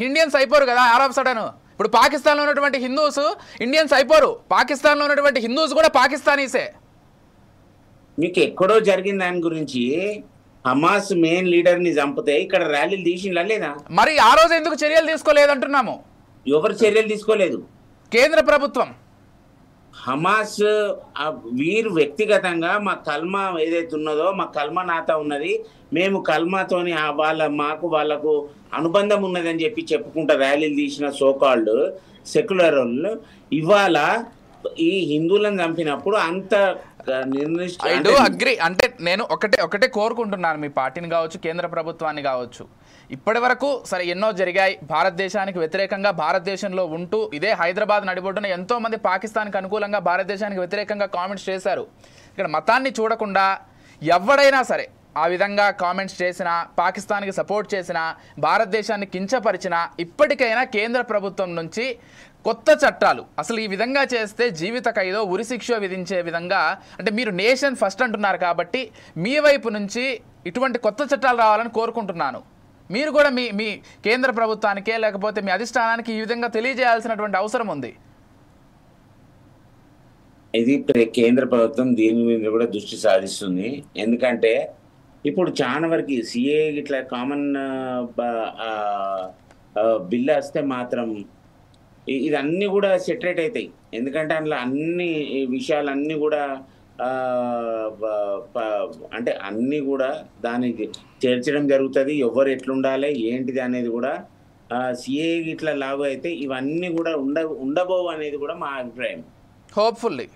ఇండియన్స్ అయిపోరు కదా ఆల్ ఆఫ్ సడన్. ఇప్పుడు పాకిస్తాన్లో ఉన్నటువంటి హిందూస్ ఇండియన్స్ అయిపోరు, పాకిస్తాన్లో ఉన్నటువంటి హిందూస్ కూడా పాకిస్తానీసే. మీకు ఎక్కడో జరిగిన దాని గురించి హమాస్ మెయిన్ లీడర్ ని చంపితే ఇక్కడ ర్యాలీలు తీసిండ్లా లేదా? మరి ఆ రోజు ఎందుకు చర్యలు తీసుకోలేదంటున్నాము? ఎవరు చర్యలు తీసుకోలేదు? కేంద్ర ప్రభుత్వం. హమాస్ వీరు వ్యక్తిగతంగా మా కల్మా ఏదైతే ఉన్నదో, మా కల్మా నాత ఉన్నది, మేము కల్మాతోని వాళ్ళకు అనుబంధం ఉన్నదని చెప్పుకుంటా ర్యాలీలు తీసిన సోకాల్డ్ సెక్యులర్ వాళ్ళు ఇవాళ ఈ హిందువులను చంపినప్పుడు అంత ఐ డూ అగ్రి. అంటే నేను ఒకటే కోరుకుంటున్నాను, మీ పార్టీని కావచ్చు, కేంద్ర ప్రభుత్వాన్ని కావచ్చు. ఇప్పటి వరకు సరే ఎన్నో జరిగాయి, భారతదేశానికి వ్యతిరేకంగా భారతదేశంలో ఉంటూ ఇదే హైదరాబాద్ నడిబొడ్డున ఎంతో మంది పాకిస్తాన్కి అనుకూలంగా భారతదేశానికి వ్యతిరేకంగా కామెంట్స్ చేశారు. ఇక్కడ మతాన్ని చూడకుండా ఎవడైనా సరే ఆ విధంగా కామెంట్స్ చేసినా, పాకిస్తాన్కి సపోర్ట్ చేసినా, భారతదేశాన్ని కించపరిచినా ఇప్పటికైనా కేంద్ర ప్రభుత్వం నుంచి కొత్త చట్టాలు, అసలు ఈ విధంగా చేస్తే జీవిత ఖైదో ఉరిశిక్ష విధించే విధంగా, అంటే మీరు నేషన్ ఫస్ట్ అంటున్నారు కాబట్టి మీ వైపు నుంచి ఇటువంటి కొత్త చట్టాలు రావాలని కోరుకుంటున్నాను. మీరు కూడా మీ కేంద్ర ప్రభుత్వానికే లేకపోతే మీ అధిష్టానానికి ఈ విధంగా తెలియజేయాల్సినటువంటి అవసరం ఉంది. ఇది కేంద్ర ప్రభుత్వం దీని మీద కూడా దృష్టి సాధిస్తుంది. ఎందుకంటే ఇప్పుడు చాలా వరకు సిఏ ఇట్లా కామన్ బిల్ వస్తే మాత్రం ఇదన్నీ కూడా సెటరేట్ అవుతాయి. ఎందుకంటే అందులో అన్ని విషయాలన్నీ కూడా అంటే అన్నీ కూడా దానికి చేర్చడం జరుగుతుంది. ఎవరు ఎట్లుండాలి ఏంటిది అనేది కూడా సిఏ ఇట్లా లాగు అయితే ఇవన్నీ కూడా ఉండబోవు అనేది కూడా మా అభిప్రాయం. హోప్ఫుల్లీ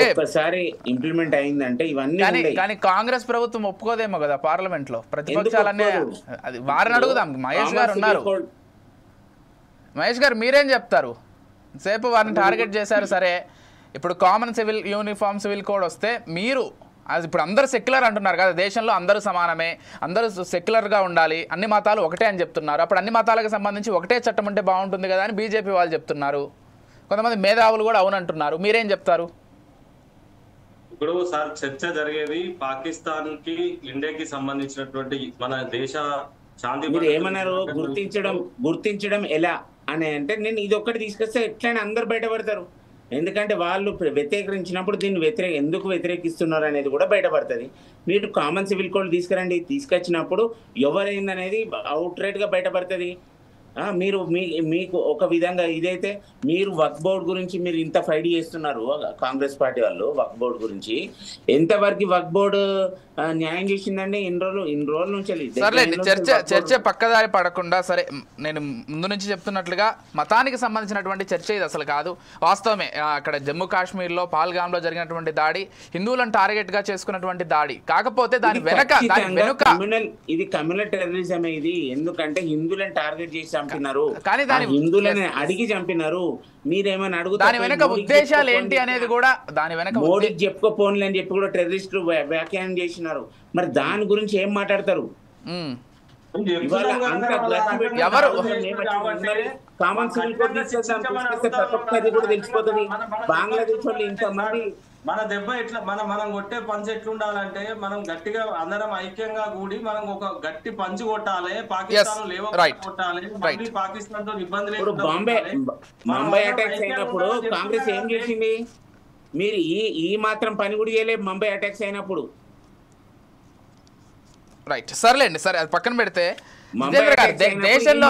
ఒక్కసారి ఇంప్లిమెంట్ అయిందంటే ఇవన్నీ. కానీ కాంగ్రెస్ ప్రభుత్వం ఒప్పుకోదేమో కదా పార్లమెంట్ లో, ప్రతిపక్షాలన్నీ. అది వారిని అడుగుదాం. మహేష్ గారు ఉన్నారు. మహేష్ గారు మీరేం చెప్తారు? సేపు వారిని టార్గెట్ చేశారు. సరే, ఇప్పుడు కామన్ యూనిఫామ్ సివిల్ కోడ్ వస్తే మీరు అది ఇప్పుడు అందరూ సెక్యులర్ అంటున్నారు కదా, దేశంలో అందరూ సమానమే, అందరూ సెక్యులర్గా ఉండాలి, అన్ని మతాలు ఒకటే అని చెప్తున్నారు. అప్పుడు అన్ని మతాలకు సంబంధించి ఒకటే చట్టం ఉంటే బాగుంటుంది కదా అని బీజేపీ వాళ్ళు చెప్తున్నారు. కొంతమంది మేధావులు కూడా అవునంటున్నారు. మీరేం చెప్తారు? ఇప్పుడు సార్ చర్చ జరిగేది పాకిస్తాన్ కి ఇండియాకి సంబంధించినటువంటి మన దేశ శాంతి. మీరు ఏమన్నారు? గుర్తించడం ఎలా అని అంటే, నేను ఇది ఒక్కటి తీసుకొస్తే ఎట్లయినా అందరు బయటపడతారు. ఎందుకంటే వాళ్ళు వ్యతిరేకించినప్పుడు దీన్ని ఎందుకు వ్యతిరేకిస్తున్నారు అనేది కూడా బయటపడుతుంది. మీరు కామన్ సివిల్ కోడ్ తీసుకురండి, తీసుకొచ్చినప్పుడు ఎవరైందనేది అవుట్ రైట్ గా బయటపడుతుంది. మీరు మీకు ఒక విధంగా ఇదైతే మీరు వక్ఫ్ బోర్డు గురించి మీరు ఇంత ఫైట్ చేస్తున్నారు, కాంగ్రెస్ పార్టీ వాళ్ళు వక్ఫ్ బోర్డు గురించి ఎంతవరకు వక్ఫ్ బోర్డు న్యాయం చేసిందండి? ఇన్ని రోజుల నుంచి చర్చ పక్కదారి పడకుండా, సరే నేను ముందు నుంచి చెప్తున్నట్లుగా మతానికి సంబంధించినటువంటి చర్చ ఇది అసలు కాదు. వాస్తవమే, అక్కడ జమ్మూ కాశ్మీర్లో పాల్గామ్లో జరిగినటువంటి దాడి హిందువులను టార్గెట్ గా చేసుకున్నటువంటి దాడి. కాకపోతే దాని వెనుక ఇది కమ్యూనల్ టెర్రరిజం. ఇది ఎందుకంటే హిందువులను టార్గెట్ చేసి చంపినారు, కానీ హిందువులని అడిగి చంపినారు. మీరేమని అడుగుతారు? దాని వెనక ఉద్దేశాలు ఏంటి అనేది కూడా, దాని వెనక మోడీకి చెప్పుకోపోన్లే అని చెప్పి కూడా టెర్రరిస్టులు వ్యాఖ్యానం చేసినారు. మరి దాని గురించి ఏం మాట్లాడతారు? కామన్ సివిల్ కోడ్ కూడా తెలిసిపోతుంది. బంగ్లాదేశ్ వాళ్ళు ఇంతమంది మన దెబ్బ ఎట్లా మనం కొట్టే పంచ్ ఎట్లుండాలంటే, మనం గట్టిగా అందరం ఐక్యంగా కూడి మనం ఒక గట్టి పంచి కొట్టాలి, పాకిస్తాన్ కొట్టాలి. పాకిస్తాన్ తో ఇబ్బంది లేదు. ముంబై అటాక్స్ అయినప్పుడు కాంగ్రెస్ ఏం చేసింది? మీరు ఈ మాత్రం పని కూడా చేయలేదు ముంబై అటాక్స్ అయినప్పుడు. రైట్, సర్లేండి, సరే అది పక్కన పెడితే దేశంలో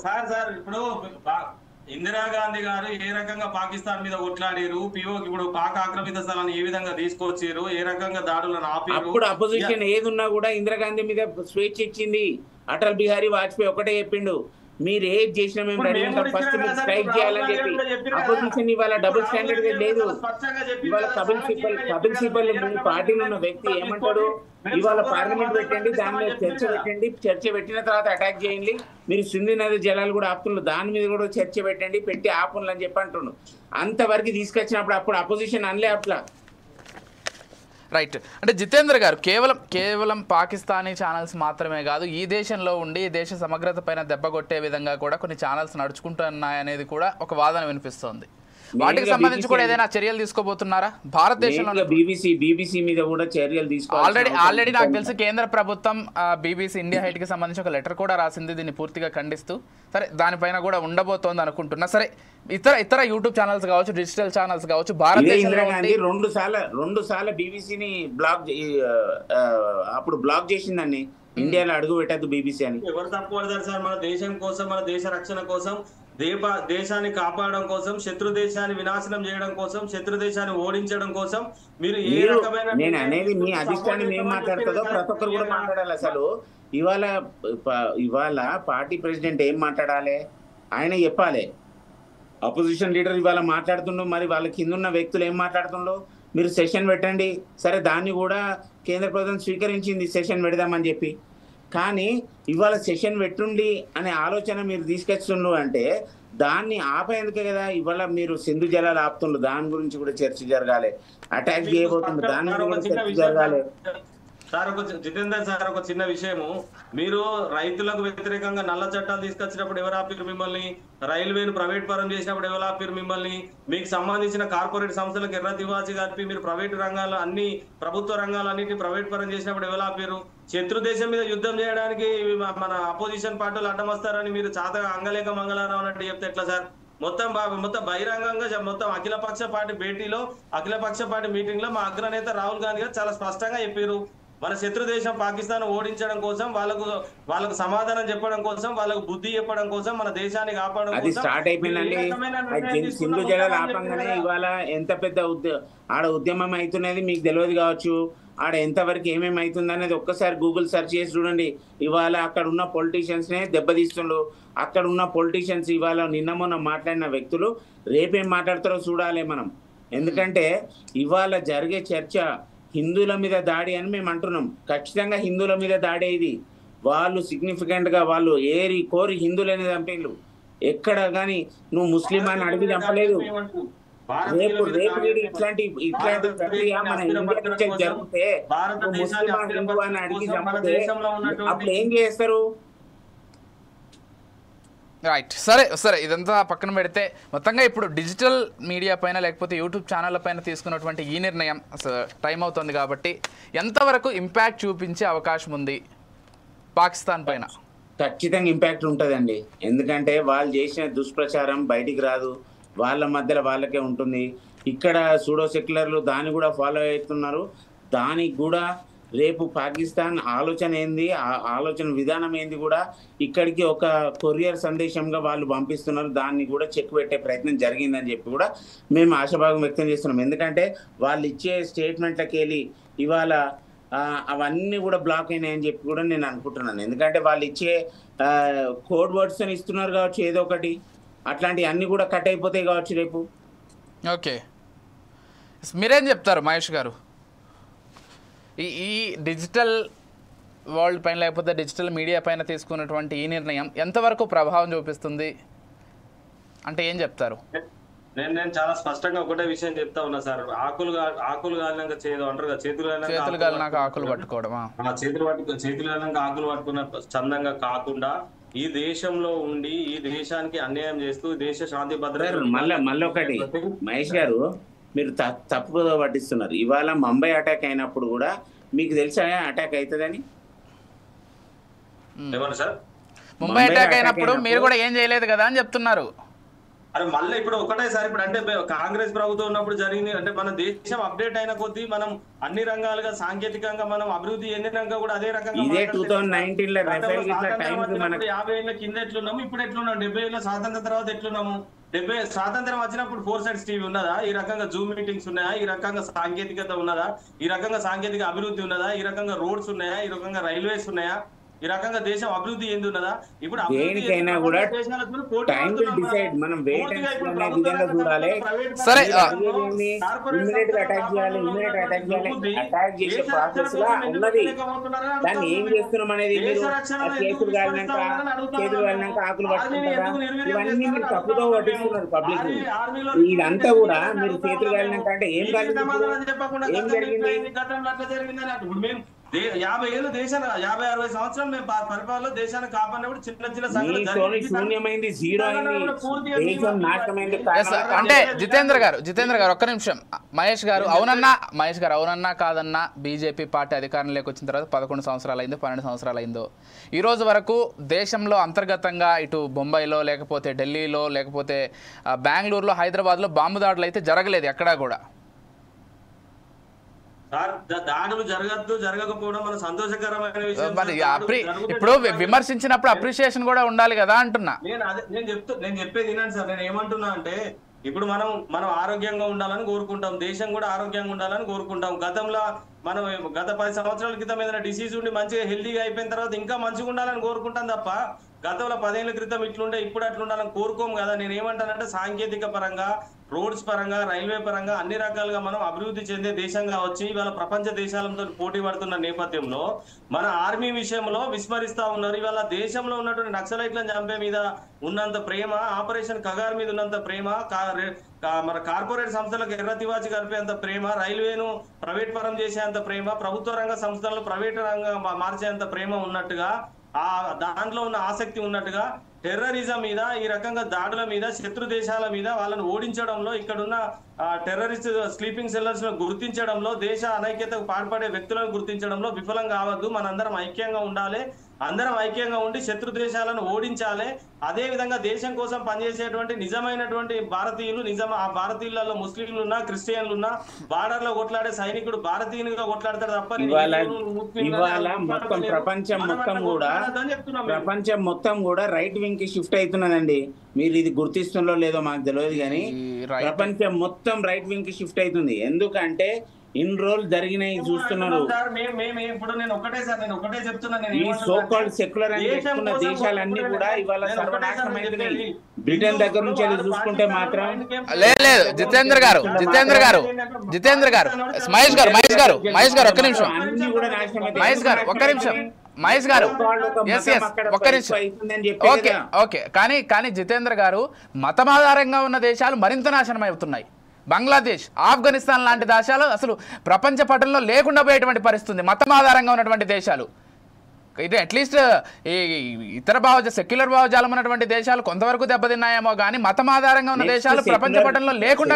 సార్ ఇప్పుడు ఇందిరాగాంధీ గారు ఏ రకంగా పాకిస్తాన్ మీద కొట్లాడారు, పిఓకి ఇప్పుడు పాక్ ఆక్రమిత స్థలాన్ని ఏ విధంగా తీసుకొచ్చారు, ఏ రకంగా దాడులను ఆపారు. అప్పుడు అపోజిషన్ ఏది ఉన్నా కూడా ఇందిరాగాంధీ మీద స్వేచ్ఛ ఇచ్చింది. అటల్ బిహారీ వాజ్పేయి ఒకటే చెప్పిండు, మీరు ఏది చేసినా మేము రెడీ ఉంటాం, ఫస్ట్ మీరు స్ట్రైక్ చేయాలని చెప్పి. అపోజిషన్ ఇవాళ డబుల్ స్టాండర్డ్ లేదు. ఇవాళ కపిల్ సిబల్ పార్టీలో ఉన్న వ్యక్తి ఏమంటాడు? ఇవాళ పార్లమెంట్ పెట్టండి, దాని మీద చర్చ పెట్టిన తర్వాత అటాక్ చేయండి, మీరు సింధు నది జలాలు కూడా ఆపుతున్నారు, దాని మీద కూడా చర్చ పెట్టి ఆపులు అని చెప్పి అంటున్నాడు. అంతవరకు తీసుకొచ్చినప్పుడు అప్పుడు అపోజిషన్ అనలే అట్లా. రైట్, అంటే జితేంద్ర గారు కేవలం పాకిస్తానీ ఛానల్స్ మాత్రమే కాదు, ఈ దేశంలో ఉండి ఈ దేశ సమగ్రత పైన దెబ్బ కొట్టే విధంగా కూడా కొన్ని ఛానల్స్ నడుచుకుంటున్నాయనేది కూడా ఒక వాదన వినిపిస్తోంది. వాటికి సంబంధించి కూడా ఏదైనా చర్యలు తీసుకోబోతున్నారా? భారతదేశంలో బీబీసీ మీద కూడా చర్యలు తీసుకోవాలి. ఆల్రెడీ నాకు తెలిసి కేంద్ర ప్రభుత్వం బీబీసీ ఇండియా హైట్ కి సంబంధించి ఒక లెటర్ కూడా రాసింది దీన్ని పూర్తిగా ఖండిస్తూ. సరే, దానిపైన కూడా ఉండబోతోంది అనుకుంటున్నా. సరే, ఇతర యూట్యూబ్ ఛానల్స్ కావచ్చు, డిజిటల్ ఛానల్స్ కావచ్చు, భారతదేశంలో రెండు సార్లు బీబీసీని అప్పుడు బ్లాక్ చేసిందండి. ఇండియాలో అడుగు పెట్టద్దు బీబీసీ అని. ఎవరు తప్పు పడతారు సార్? మన దేశం కోసం, మన దేశ రక్షణ కోసం, దేశాన్ని కాపాడడం కోసం, శత్రు దేశాన్ని వినాశనం చేయడం కోసం, శత్రు దేశాన్ని ఓడించడం కోసం మీరు ఏ రకమైన, నేను అనేది మీ అధిష్టానం ఏం మాట్లాడుతుందో ప్రతి ఒక్కరు కూడా మాట్లాడాలి. అసలు ఇవాళ పార్టీ ప్రెసిడెంట్ ఏం మాట్లాడాలి ఆయన చెప్పాలి. అపోజిషన్ లీడర్ ఇవాళ మాట్లాడుతుండో, మరి వాళ్ళ కింద ఉన్న వ్యక్తులు ఏం మాట్లాడుతుండో మీరు సెషన్ పెట్టండి. సరే, దాన్ని కూడా కేంద్ర ప్రభుత్వం స్వీకరించింది సెషన్ పెడదామని చెప్పి. కానీ ఇవాళ సెషన్ పెట్టుండి అనే ఆలోచన మీరు తీసుకొచ్చిండ్రు అంటే దాన్ని ఆపేందుకే కదా ఇవాళ మీరు సింధు జలాలు ఆపుతుండ్రు. దాని గురించి కూడా చర్చ జరగాలి. అటాక్ చేయబోతుంది, దాని గురించి కూడా చర్చ జరగాలి. సార్ జితేందర్ సార్, ఒక చిన్న విషయము, మీరు రైతులకు వ్యతిరేకంగా నల్ల చట్టాలు తీసుకొచ్చినప్పుడు ఎవరు ఆపిరు మిమ్మల్ని? రైల్వేను ప్రైవేట్ పరం చేసినప్పుడు ఎవరు ఆపిరు మిమ్మల్ని? మీకు సంబంధించిన కార్పొరేట్ సంస్థలకు ఎర్ర తివాచి కలిపి మీరు ప్రైవేట్ రంగాలు అన్ని ప్రభుత్వ రంగాలన్నింటినీ ప్రైవేట్ పరం చేసినప్పుడు ఎవరు ఆపిరు? శత్రు దేశం మీద యుద్ధం చేయడానికి మన అపోజిషన్ పార్టీలు అడ్డం వస్తారని మీరు చాతగా అంగలేక మంగళారావు అన్నట్టు చెప్తే ఎట్లా సార్? మొత్తం బహిరంగంగా మొత్తం అఖిలపక్ష పార్టీ భేటీలో, అఖిలపక్ష పార్టీ మీటింగ్ లో మా అగ్రనేత రాహుల్ గాంధీ గారు చాలా స్పష్టంగా చెప్పారు, మన శత్రు దేశం పాకిస్తాన్ ఓడించడం కోసం, వాళ్ళకు సమాధానం చెప్పడం కోసం, వాళ్ళకు బుద్ధి చెప్పడం కోసం, మన దేశాన్ని కాపాడడం అది స్టార్ట్ అయిపోయిందండి. సింధు జలాలు ఆపంగానే ఇవాళ ఎంత పెద్ద ఆడ ఉద్యమం అవుతున్నది మీకు తెలియదు కావచ్చు. ఆడ ఎంతవరకు ఏమేమి అవుతుంది అనేది ఒక్కసారి గూగుల్ సెర్చ్ చేసి చూడండి. ఇవాళ అక్కడ ఉన్న పొలిటీషియన్స్ నే దెబ్బతీస్తుండ్రు. అక్కడ ఉన్న పొలిటీషియన్స్ ఇవాళ నిన్న మొన్న మాట్లాడిన వ్యక్తులు రేపేం మాట్లాడతారో చూడాలి మనం. ఎందుకంటే ఇవాళ జరిగే చర్చ హిందువుల మీద దాడి అని మేము అంటున్నాం. ఖచ్చితంగా హిందువుల మీద దాడి ఇది. వాళ్ళు సిగ్నిఫికెంట్ గా వాళ్ళు ఏరి కోరి హిందువులని చంపిండ్రు. ఎక్కడ కానీ నువ్వు ముస్లిం అని అడిగి చంపలేదు. రేపు ఇట్లాంటి ప్రక్రియ మన ఇండియా జరిగితే ముస్లిం హిందూ అని అడిగి చంపితే అప్పుడు ఏం చేస్తారు? రైట్, సరే ఇదంతా పక్కన పెడితే మొత్తంగా ఇప్పుడు డిజిటల్ మీడియా పైన లేకపోతే యూట్యూబ్ ఛానళ్ళ పైన తీసుకున్నటువంటి ఈ నిర్ణయం టైం అవుతుంది కాబట్టి ఎంతవరకు ఇంపాక్ట్ చూపించే అవకాశం ఉంది పాకిస్తాన్ పైన? ఖచ్చితంగా ఇంపాక్ట్ ఉంటుందండి. ఎందుకంటే వాళ్ళు చేసిన దుష్ప్రచారం బయటికి రాదు, వాళ్ళ మధ్యలో వాళ్ళకే ఉంటుంది. ఇక్కడ సూడో సెక్యులర్లు దాన్ని కూడా ఫాలో అవుతున్నారు. దానికి కూడా రేపు పాకిస్తాన్ ఆలోచన ఏంది, ఆలోచన విధానం ఏంది కూడా ఇక్కడికి ఒక కొరియర్ సందేశంగా వాళ్ళు పంపిస్తున్నారు. దాన్ని కూడా చెక్ పెట్టే ప్రయత్నం జరిగిందని చెప్పి కూడా మేము ఆశాభావం వ్యక్తం చేస్తున్నాం. ఎందుకంటే వాళ్ళు ఇచ్చే స్టేట్మెంట్లకి వెళ్ళి ఇవాళ అవన్నీ కూడా బ్లాక్ అయినాయని చెప్పి కూడా నేను అనుకుంటున్నాను. ఎందుకంటే వాళ్ళు ఇచ్చే కోడ్ వర్డ్స్ అని ఇస్తున్నారు కావచ్చు, ఏదో ఒకటి అట్లాంటివి అన్నీ కూడా కట్ అయిపోతాయి కావచ్చు రేపు. ఓకే, మీరేం చెప్తారు మహేష్ గారు? ఈ డిజిటల్ వరల్డ్ పైన లేకపోతే డిజిటల్ మీడియా పైన తీసుకున్నటువంటి ఈ నిర్ణయం ఎంతవరకు ప్రభావం చూపిస్తుంది అంటే ఏం చెప్తారు? నేను చాలా స్పష్టంగా ఒకటే విషయం చెప్తా ఉన్నా సార్. ఆకులు కాలినాక చేదు అంటారు కదా, చేతులు కాలినాక ఆకులు పట్టుకోవడమా? చేతులు కాలినాక ఆకులు పట్టుకున్న చందంగా కాకుండా ఈ దేశంలో ఉండి ఈ దేశానికి అన్యాయం చేస్తూ దేశ శాంతి భద్రత మళ్ళీ ఒకటి మహేష్ గారు, మీరు తప్పుగా పట్టిస్తున్నారు. ఇవాళ ముంబై అటాక్ అయినప్పుడు కూడా మీకు తెలుసా అటాక్ అవుతుందని? ఏమన్నా సార్, ముంబై అటాక్ అయినప్పుడు మీరు కూడా ఏం చేయలేదు కదా అని చెప్తున్నారు. అరే మళ్ళీ ఇప్పుడు ఒకటేసారి ఇప్పుడు అంటే కాంగ్రెస్ ప్రభుత్వం ఉన్నప్పుడు జరిగింది అంటే మన దేశం అప్డేట్ అయిన కొద్దీ మనం అన్ని రంగాలుగా సాంకేతికంగా మనం అభివృద్ధి చెందినాక కూడా అదే రకంగా 50 ఏళ్ళ కింద ఎట్లున్నాము, ఇప్పుడు ఎట్లున్నాం, 70 ఏళ్ళ స్వాతంత్రం తర్వాత ఎట్లున్నాము? స్వాతంత్రం వచ్చినప్పుడు 4 సైడ్స్ టీవీ ఉన్నదా? ఈ రకంగా జూమ్ మీటింగ్స్ ఉన్నాయా? ఈ రకంగా సాంకేతికత ఉన్నదా? ఈ రకంగా సాంకేతిక అభివృద్ధి ఉన్నదా? ఈ రకంగా రోడ్స్ ఉన్నాయా? ఈ రకంగా రైల్వేస్ ఉన్నాయా? ఈ రకంగా దేశం అభివృద్ధి ఏంది ఉన్నదా? ఇప్పుడు దేనికైనా కూడా టైం విల్ డిసైడ్. మనం వెయిట్ అండ్ సీ అనే విధంగా చూడాలి. సరే, ఇమ్మీడియట్ గా అటాక్ చేయాలి. అటాక్ చేసే ప్రాసెస్ లా ఉన్నది. దాన్ని ఏం చేస్తున్నాం అనేది మీరు చేతులు కాలినాక ఆకులు పట్టుకుంటారా? ఇవన్నీ మీరు తప్పుతో పట్టిస్తున్నారు పబ్లిక్. ఇదంతా కూడా మీరు చేతులు కాలినాక అంటే ఏం కాలింది, ఏం జరిగింది? 50 ఏళ్ళు దేశాన్ని 50-60 సంవత్సరాలు మేము పరిపాలనలో దేశాన్ని కాపాడినప్పుడు చిన్న చిన్న శూన్యమైంది, జీరో అయింది, అంటే జితేంద్ర గారు ఒక్క నిమిషం. మహేష్ గారు అవునన్నా కాదన్నా బీజేపీ పార్టీ అధికారంలోకి వచ్చిన తర్వాత 11 సంవత్సరాలు అయిందో 12 సంవత్సరాలు అయిందో ఈ రోజు వరకు దేశంలో అంతర్గతంగా ఇటు బొంబాయిలో లేకపోతే ఢిల్లీలో లేకపోతే బెంగళూరులో హైదరాబాద్లో బాంబు దాడులు అయితే జరగలేదు ఎక్కడా కూడా. దాడులు జరగకపోవడం మన సంతోషకరమైన విషయం. మరి ఇప్పుడు విమర్శించినప్పుడు అప్రిషియేషన్ కూడా ఉండాలి కదా అంటున్నా. నేను చెప్పేది వినండి సార్. నేను ఏమంటున్నా అంటే ఇప్పుడు మనం ఆరోగ్యంగా ఉండాలని కోరుకుంటాం, దేశం కూడా ఆరోగ్యంగా ఉండాలని కోరుకుంటాం. మనం గత 10 సంవత్సరాల క్రితం ఏదైనా డిసీజ్ ఉండి మంచిగా హెల్తీగా అయిపోయిన తర్వాత ఇంకా మంచిగా ఉండాలని కోరుకుంటాం తప్ప గతంలో 10 ఏళ్ల క్రితం ఇట్లుండే ఇప్పుడు అట్లుండాలని కోరుకోము కదా. నేను ఏమంటానంటే సాంకేతిక పరంగా, రోడ్స్ పరంగా, రైల్వే పరంగా అన్ని రకాలుగా మనం అభివృద్ధి చెందే దేశంగా వచ్చి ఇవాళ ప్రపంచ దేశాలతో పోటీ పడుతున్న నేపథ్యంలో మన ఆర్మీ విషయంలో విస్మరిస్తా ఉన్నారు. ఇవాళ దేశంలో ఉన్నటువంటి నక్సలైట్లను చంపే మీద ఉన్నంత ప్రేమ, ఆపరేషన్ కగార్ మీద ఉన్నంత ప్రేమ, మన కార్పొరేట్ సంస్థలకు ఎర్ర తివాచి కలిపేంత ప్రేమ, రైల్వేను ప్రైవేట్ పరం చేసేంత ప్రేమ, ప్రభుత్వ రంగ సంస్థలను ప్రైవేట్ రంగం మార్చేంత ప్రేమ ఉన్నట్టుగా, ఆ దాంట్లో ఉన్న ఆసక్తి ఉన్నట్టుగా టెర్రరిజం మీద, ఈ రకంగా దాడుల మీద, శత్రు దేశాల మీద వాళ్ళను ఓడించడంలో, ఇక్కడున్న టెర్రరిస్ట్ స్లీపింగ్ సెల్లర్స్ ను గుర్తించడంలో, దేశ అనైక్యతకు పాల్పడే వ్యక్తులను గుర్తించడంలో విఫలం కావద్దు. మనందరం ఐక్యంగా ఉండాలి. అందరం ఐక్యంగా ఉండి శత్రు దేశాలను ఓడించాలి. అదే విధంగా దేశం కోసం పనిచేసేటువంటి నిజమైనటువంటి భారతీయులు, ఆ భారతీయులలో ముస్లింలు ఉన్నా, క్రిస్టియన్లు ఉన్నా, బార్డర్ లో కొట్లాడే సైనికుడు భారతీయునిగా కొట్లాడతాడు తప్ప ఇవాళ మొత్తం ప్రపంచం మొత్తం కూడా రైట్ వింగ్ కి షిఫ్ట్ అవుతున్నదండి. మీరు ఇది గుర్తిస్తుందో లేదో మాకు తెలియదు, కానీ ప్రపంచం మొత్తం రైట్ వింగ్ కి షిఫ్ట్ అవుతుంది. ఎందుకంటే ఇన్ని రోజులు జరిగినాయి చూస్తున్నారు. ఈ సో కాల్డ్ సెక్యులర్ అని చెప్తున్న దేశాలన్నీ కూడా ఇవాళ సర్వనాశనం అవుతున్నాయి. బ్రిటన్ దగ్గర నుంచి అది చూసుకుంటే మాత్రం లేదు. జితేంద్ర గారు మహేష్ గారు ఒక్క నిమిషం. మహేష్ గారు ఒక్క నిమిషం. ఓకే కానీ జితేంద్ర గారు మతమాధారంగా ఉన్న దేశాలు మరింత నాశనం అవుతున్నాయి. బంగ్లాదేశ్, ఆఫ్ఘనిస్తాన్ లాంటి దేశాలు అసలు ప్రపంచ పటంలో లేకుండా పోయేటువంటి పరిస్థితి మతం ఆధారంగా ఉన్నటువంటి దేశాలు. ఇది అట్లీస్ట్ ఈ ఇతర సెక్యులర్ భావజాలం ఉన్నటువంటి దేశాలు కొంతవరకు దెబ్బతిన్నాయేమో కానీ మతం ఆధారంగా ఉన్న దేశాలు ప్రపంచ పటంలో లేకుండా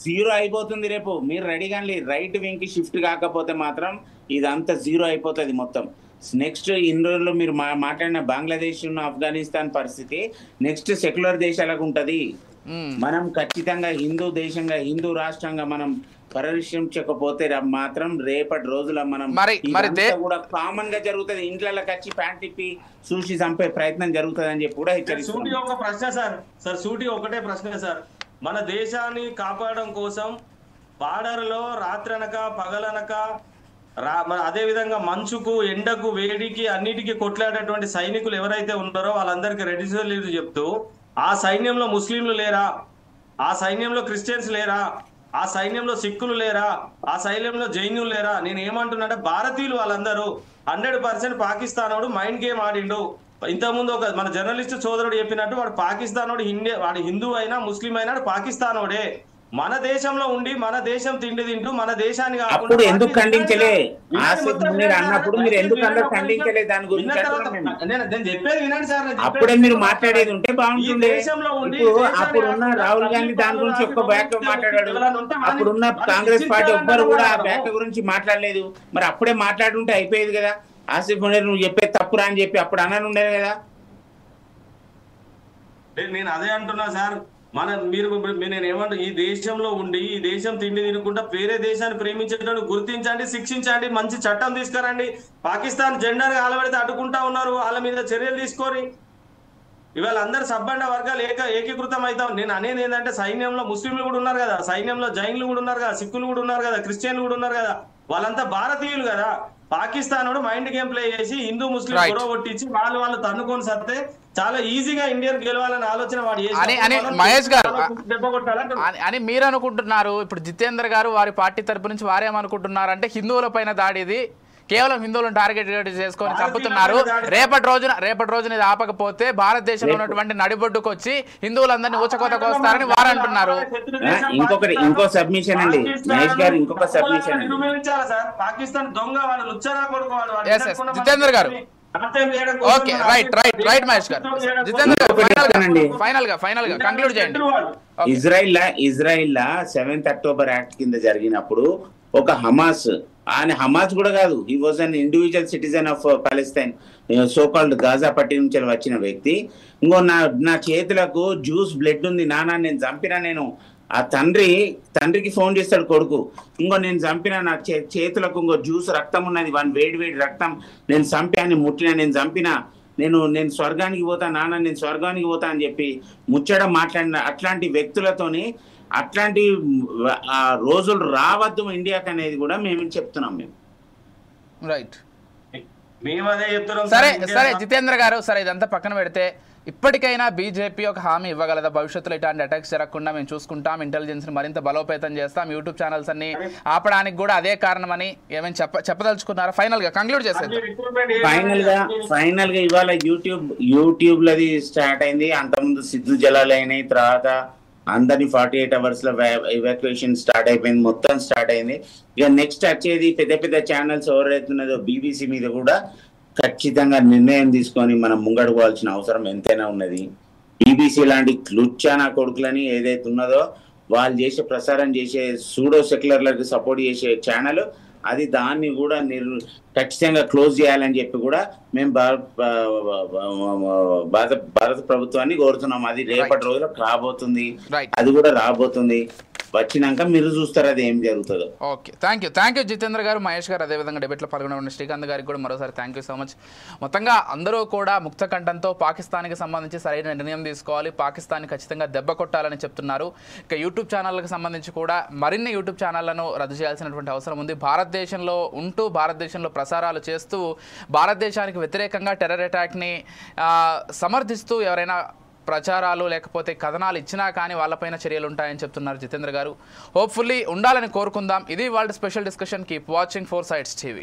జీరో అయిపోతుంది. రేపు మీరు రెడీ కానీ రైట్ వింగ్ కి షిఫ్ట్ కాకపోతే మాత్రం ఇదంతా జీరో అయిపోతుంది మొత్తం. నెక్స్ట్ ఇన్ని రోజుల్లో మీరు మాట్లాడిన బంగ్లాదేశ్, ఆఫ్ఘనిస్తాన్ పరిస్థితి నెక్స్ట్ సెక్యులర్ దేశాలకు ఉంటది. మనం ఖచ్చితంగా హిందూ దేశంగా, హిందూ రాష్ట్రంగా మనం పరిరక్షించకపోతే మాత్రం రేపటి రోజుల మనం కూడా కామన్ గా జరుగుతుంది. ఇంట్లోకి వచ్చి ప్యాంట్ తిప్పి చూసి చంపే ప్రయత్నం జరుగుతుంది అని చెప్పి కూడా హెచ్చరిస్తుంది. ఒక ప్రశ్న సార్ సూటి ఒకటే ప్రశ్న సార్. మన దేశాన్ని కాపాడడం కోసం బార్డర్ లో రాత్రనక పగలనక అదే విధంగా మంచుకు, ఎండకు, వేడికి అన్నిటికీ కొట్లాడేటువంటి సైనికులు ఎవరైతే ఉన్నారో వాళ్ళందరికీ రెడ్డిసోలీలు చెప్తూ ఆ సైన్యంలో ముస్లింలు లేరా, ఆ సైన్యంలో క్రిస్టియన్స్ లేరా, ఆ సైన్యంలో సిక్కులు లేరా, ఆ సైన్యంలో జైనులు లేరా? నేను ఏమంటున్నానంటే భారతీయులు వాళ్ళందరూ 100% పాకిస్తాన్ వాడు మైండ్ గేమ్ ఆడిండు. ఇంతకుముందు ఒక మన జర్నలిస్ట్ సోదరుడు చెప్పినట్టు వాడు పాకిస్తాన్ వాడు హిందూ అయినా ముస్లిం అయినా పాకిస్తాన్ వాడే. మన దేశంలో ఉండి మన దేశం తిండి తింటూ మన దేశాన్ని అప్పుడు ఎందుకు ఖండించలే? అన్నప్పుడు మీరు ఎందుకు ఖండించలే? దాని గురించి చెప్పేది వినండి సార్. అప్పుడే మీరు మాట్లాడేది ఉంటే బాగుంటుంది. అప్పుడున్న రాహుల్ గాంధీ దాని గురించి ఒక్క వ్యాఖ్య మాట్లాడాడు. అప్పుడున్న కాంగ్రెస్ పార్టీ ఒక్కరు కూడా ఆ వ్యాఖ్య గురించి మాట్లాడలేదు. మరి అప్పుడే మాట్లాడుంటే అయిపోయేది కదా. ఆసిఫ్ మునీర్ నువ్వు చెప్పే తప్పురా అని చెప్పి అప్పుడు అన్నాను ఉండేది కదా. నేను అదే అంటున్నా సార్. నేను ఏమంటా, ఈ దేశంలో ఉండి ఈ దేశం తిండి తినకుండా వేరే దేశాన్ని ప్రేమించేటప్పుడు గుర్తించండి, శిక్షించండి, మంచి చట్టం తీసుకురండి. పాకిస్తాన్ జెండర్ ఆలబెడితే అడ్డుకుంటా ఉన్నారు, వాళ్ళ మీద చర్యలు తీసుకొని ఇవాళ అందరు సబ్బండ వర్గాలు ఏకీకృతం అవుతాం. నేను అనేది ఏంటంటే సైన్యంలో ముస్లింలు కూడా ఉన్నారు కదా, సైన్యంలో జైన్లు కూడా ఉన్నారు కదా, సిక్కులు కూడా ఉన్నారు కదా, క్రిస్టియన్లు కూడా ఉన్నారు కదా, వాళ్ళంతా భారతీయులు కదా. పాకిస్తాన్ మైండ్ గేమ్ ప్లే చేసి హిందూ ముస్లిం గొడవ కొట్టించి వాళ్ళు తన్నుకొని సత్తే చాలా ఈజీగా ఇండియన్ గెలవాలని ఆలోచన వాడు మహేష్ గారు అని మీరు అనుకుంటున్నారు. ఇప్పుడు జితేంద్ర గారు వారి పార్టీ తరపు నుంచి వారేమనుకుంటున్నారు అంటే హిందువుల పైన దాడిది కేవలం హిందువులను టార్గెట్ చేసుకొని చంపుతున్నారు. రేపటి రోజున ఇది ఆపకపోతే భారతదేశంలో ఉన్నటువంటి నడిబొడ్డుకు వచ్చి హిందువులందరినీ ఊచకోతకు వస్తారని వారు అంటున్నారు. ఇంకో సబ్మిషన్ అండి మహేష్ గారు, ఇంకొక సబ్మిషన్. పాకిస్తాన్ దొంగ వాడు లుచ్చరా కొడుకోవాలి. జితేంద్ర గారు ఓకే రైట్ మహేష్ గారు. జితేంద్ర గారు ఫైనల్ గా కంక్లూడ్ చేయండి. ఇజ్రాయిల్ 7th అక్టోబర్ యాక్ట్ కింద జరిగినప్పుడు ఒక హమాస్ కూడా కాదు, he was an individual citizen of Palestine, so called Gaza పట్టి నుంచి వచ్చిన వ్యక్తి. ఇంకో నా చేతులకు జ్యూస్ బ్లడ్ ఉంది నాన్న, నేను చంపినా, నేను ఆ తండ్రికి ఫోన్ చేస్తాడు కొడుకు, ఇంకో నేను చంపినా, నా చేతులకు ఇంకో జ్యూస్ రక్తం ఉన్నది, వేడి రక్తం, నేను చంపాను, ముట్టినా, నేను చంపినా, నేను స్వర్గానికి పోతా నాన్న, నేను స్వర్గానికి పోతా అని చెప్పి ముచ్చడం మాట్లాడిన అట్లాంటి వ్యక్తులతోని అట్లాంటి ఆ రోజులు రావద్దు ఇండియాకి అనేది కూడా మేము చెప్తున్నాం. మేము రైట్. మేము అదే చెప్తున్నాం. సరే జితేంద్ర గారు, సరే ఇదంతా పక్కన పెడితే ఇప్పటికైనా బీజేపీ ఒక హామీ ఇవ్వగలదా భవిష్యత్తులో ఇట్లాంటి అటాక్స్ జరగకుండా మేము చూసుకుంటాం, ఇంటెలిజెన్స్ ని మరింత బలోపేతం చేస్తాం, యూట్యూబ్ ఛానల్స్ అన్ని ఆపడానికి కూడా అదే కారణమని ఏమైనా చెప్పదలుచుకున్నారా? ఫైనల్ గా కంక్లూడ్ చేసేది. ఫైనల్ గా ఇవాళ యూట్యూబ్ లది స్టార్ట్ అయింది. అంతకుముందు సిద్ధు జలాలు అయినాయి, తర్వాత అందరినీ 48 hours లో ఎవాక్యుయేషన్ స్టార్ట్ అయిపోయింది, మొత్తం స్టార్ట్ అయింది. ఇక నెక్స్ట్ వచ్చేది పెద్ద పెద్ద ఛానల్స్ ఎవరైతున్నదో బీబీసీ మీద కూడా ఖచ్చితంగా నిర్ణయం తీసుకొని మనం ముంగడుకోవాల్సిన అవసరం ఎంతైనా ఉన్నది. బీబీసీ లాంటి లుచ్చానా కొడుకులని ఏదైతే ఉన్నదో వాళ్ళు చేసే ప్రసారం చేసే సూడో సెక్యులర్లకు సపోర్ట్ చేసే ఛానల్ అది, దాన్ని కూడా ఖచ్చితంగా క్లోజ్ చేయాలని చెప్పి కూడా మేము భారత ప్రభుత్వాన్ని కోరుతున్నాం. అది రేపటి రోజుల్లో రాబోతుంది, అది కూడా రాబోతుంది. వచ్చినాక మీరు చూస్తారు అది ఏం జరుగుతుందో. ఓకే, థ్యాంక్ యూ జితేంద్ర గారు, మహేష్ గారు, అదేవిధంగా డిబేట్లో పాల్గొన్న శ్రీకాంత్ గారికి కూడా మరోసారి థ్యాంక్ యూ సో మచ్. మొత్తంగా అందరూ కూడా ముక్త కంఠంతో పాకిస్తాన్కి సంబంధించి సరైన నిర్ణయం తీసుకోవాలి, పాకిస్తాన్ని ఖచ్చితంగా దెబ్బ కొట్టాలని చెప్తున్నారు. ఇక యూట్యూబ్ ఛానళ్ళకి సంబంధించి కూడా మరిన్ని యూట్యూబ్ ఛానళ్లను రద్దు చేయాల్సినటువంటి అవసరం ఉంది. భారతదేశంలో ఉంటూ భారతదేశంలో ప్రసారాలు చేస్తూ భారతదేశానికి వ్యతిరేకంగా టెర్రర్ అటాక్ని సమర్థిస్తూ ఎవరైనా ప్రచారాలు లేకపోతే కథనాలు ఇచ్చినా కానీ వాళ్ళపైన చర్యలు ఉంటాయని చెప్తున్నారు జితేంద్ర గారు. హోప్ఫుల్లీ ఉండాలని కోరుకుందాం. ఇది వాళ్ళ special discussion. Keep watching 4 Sides TV.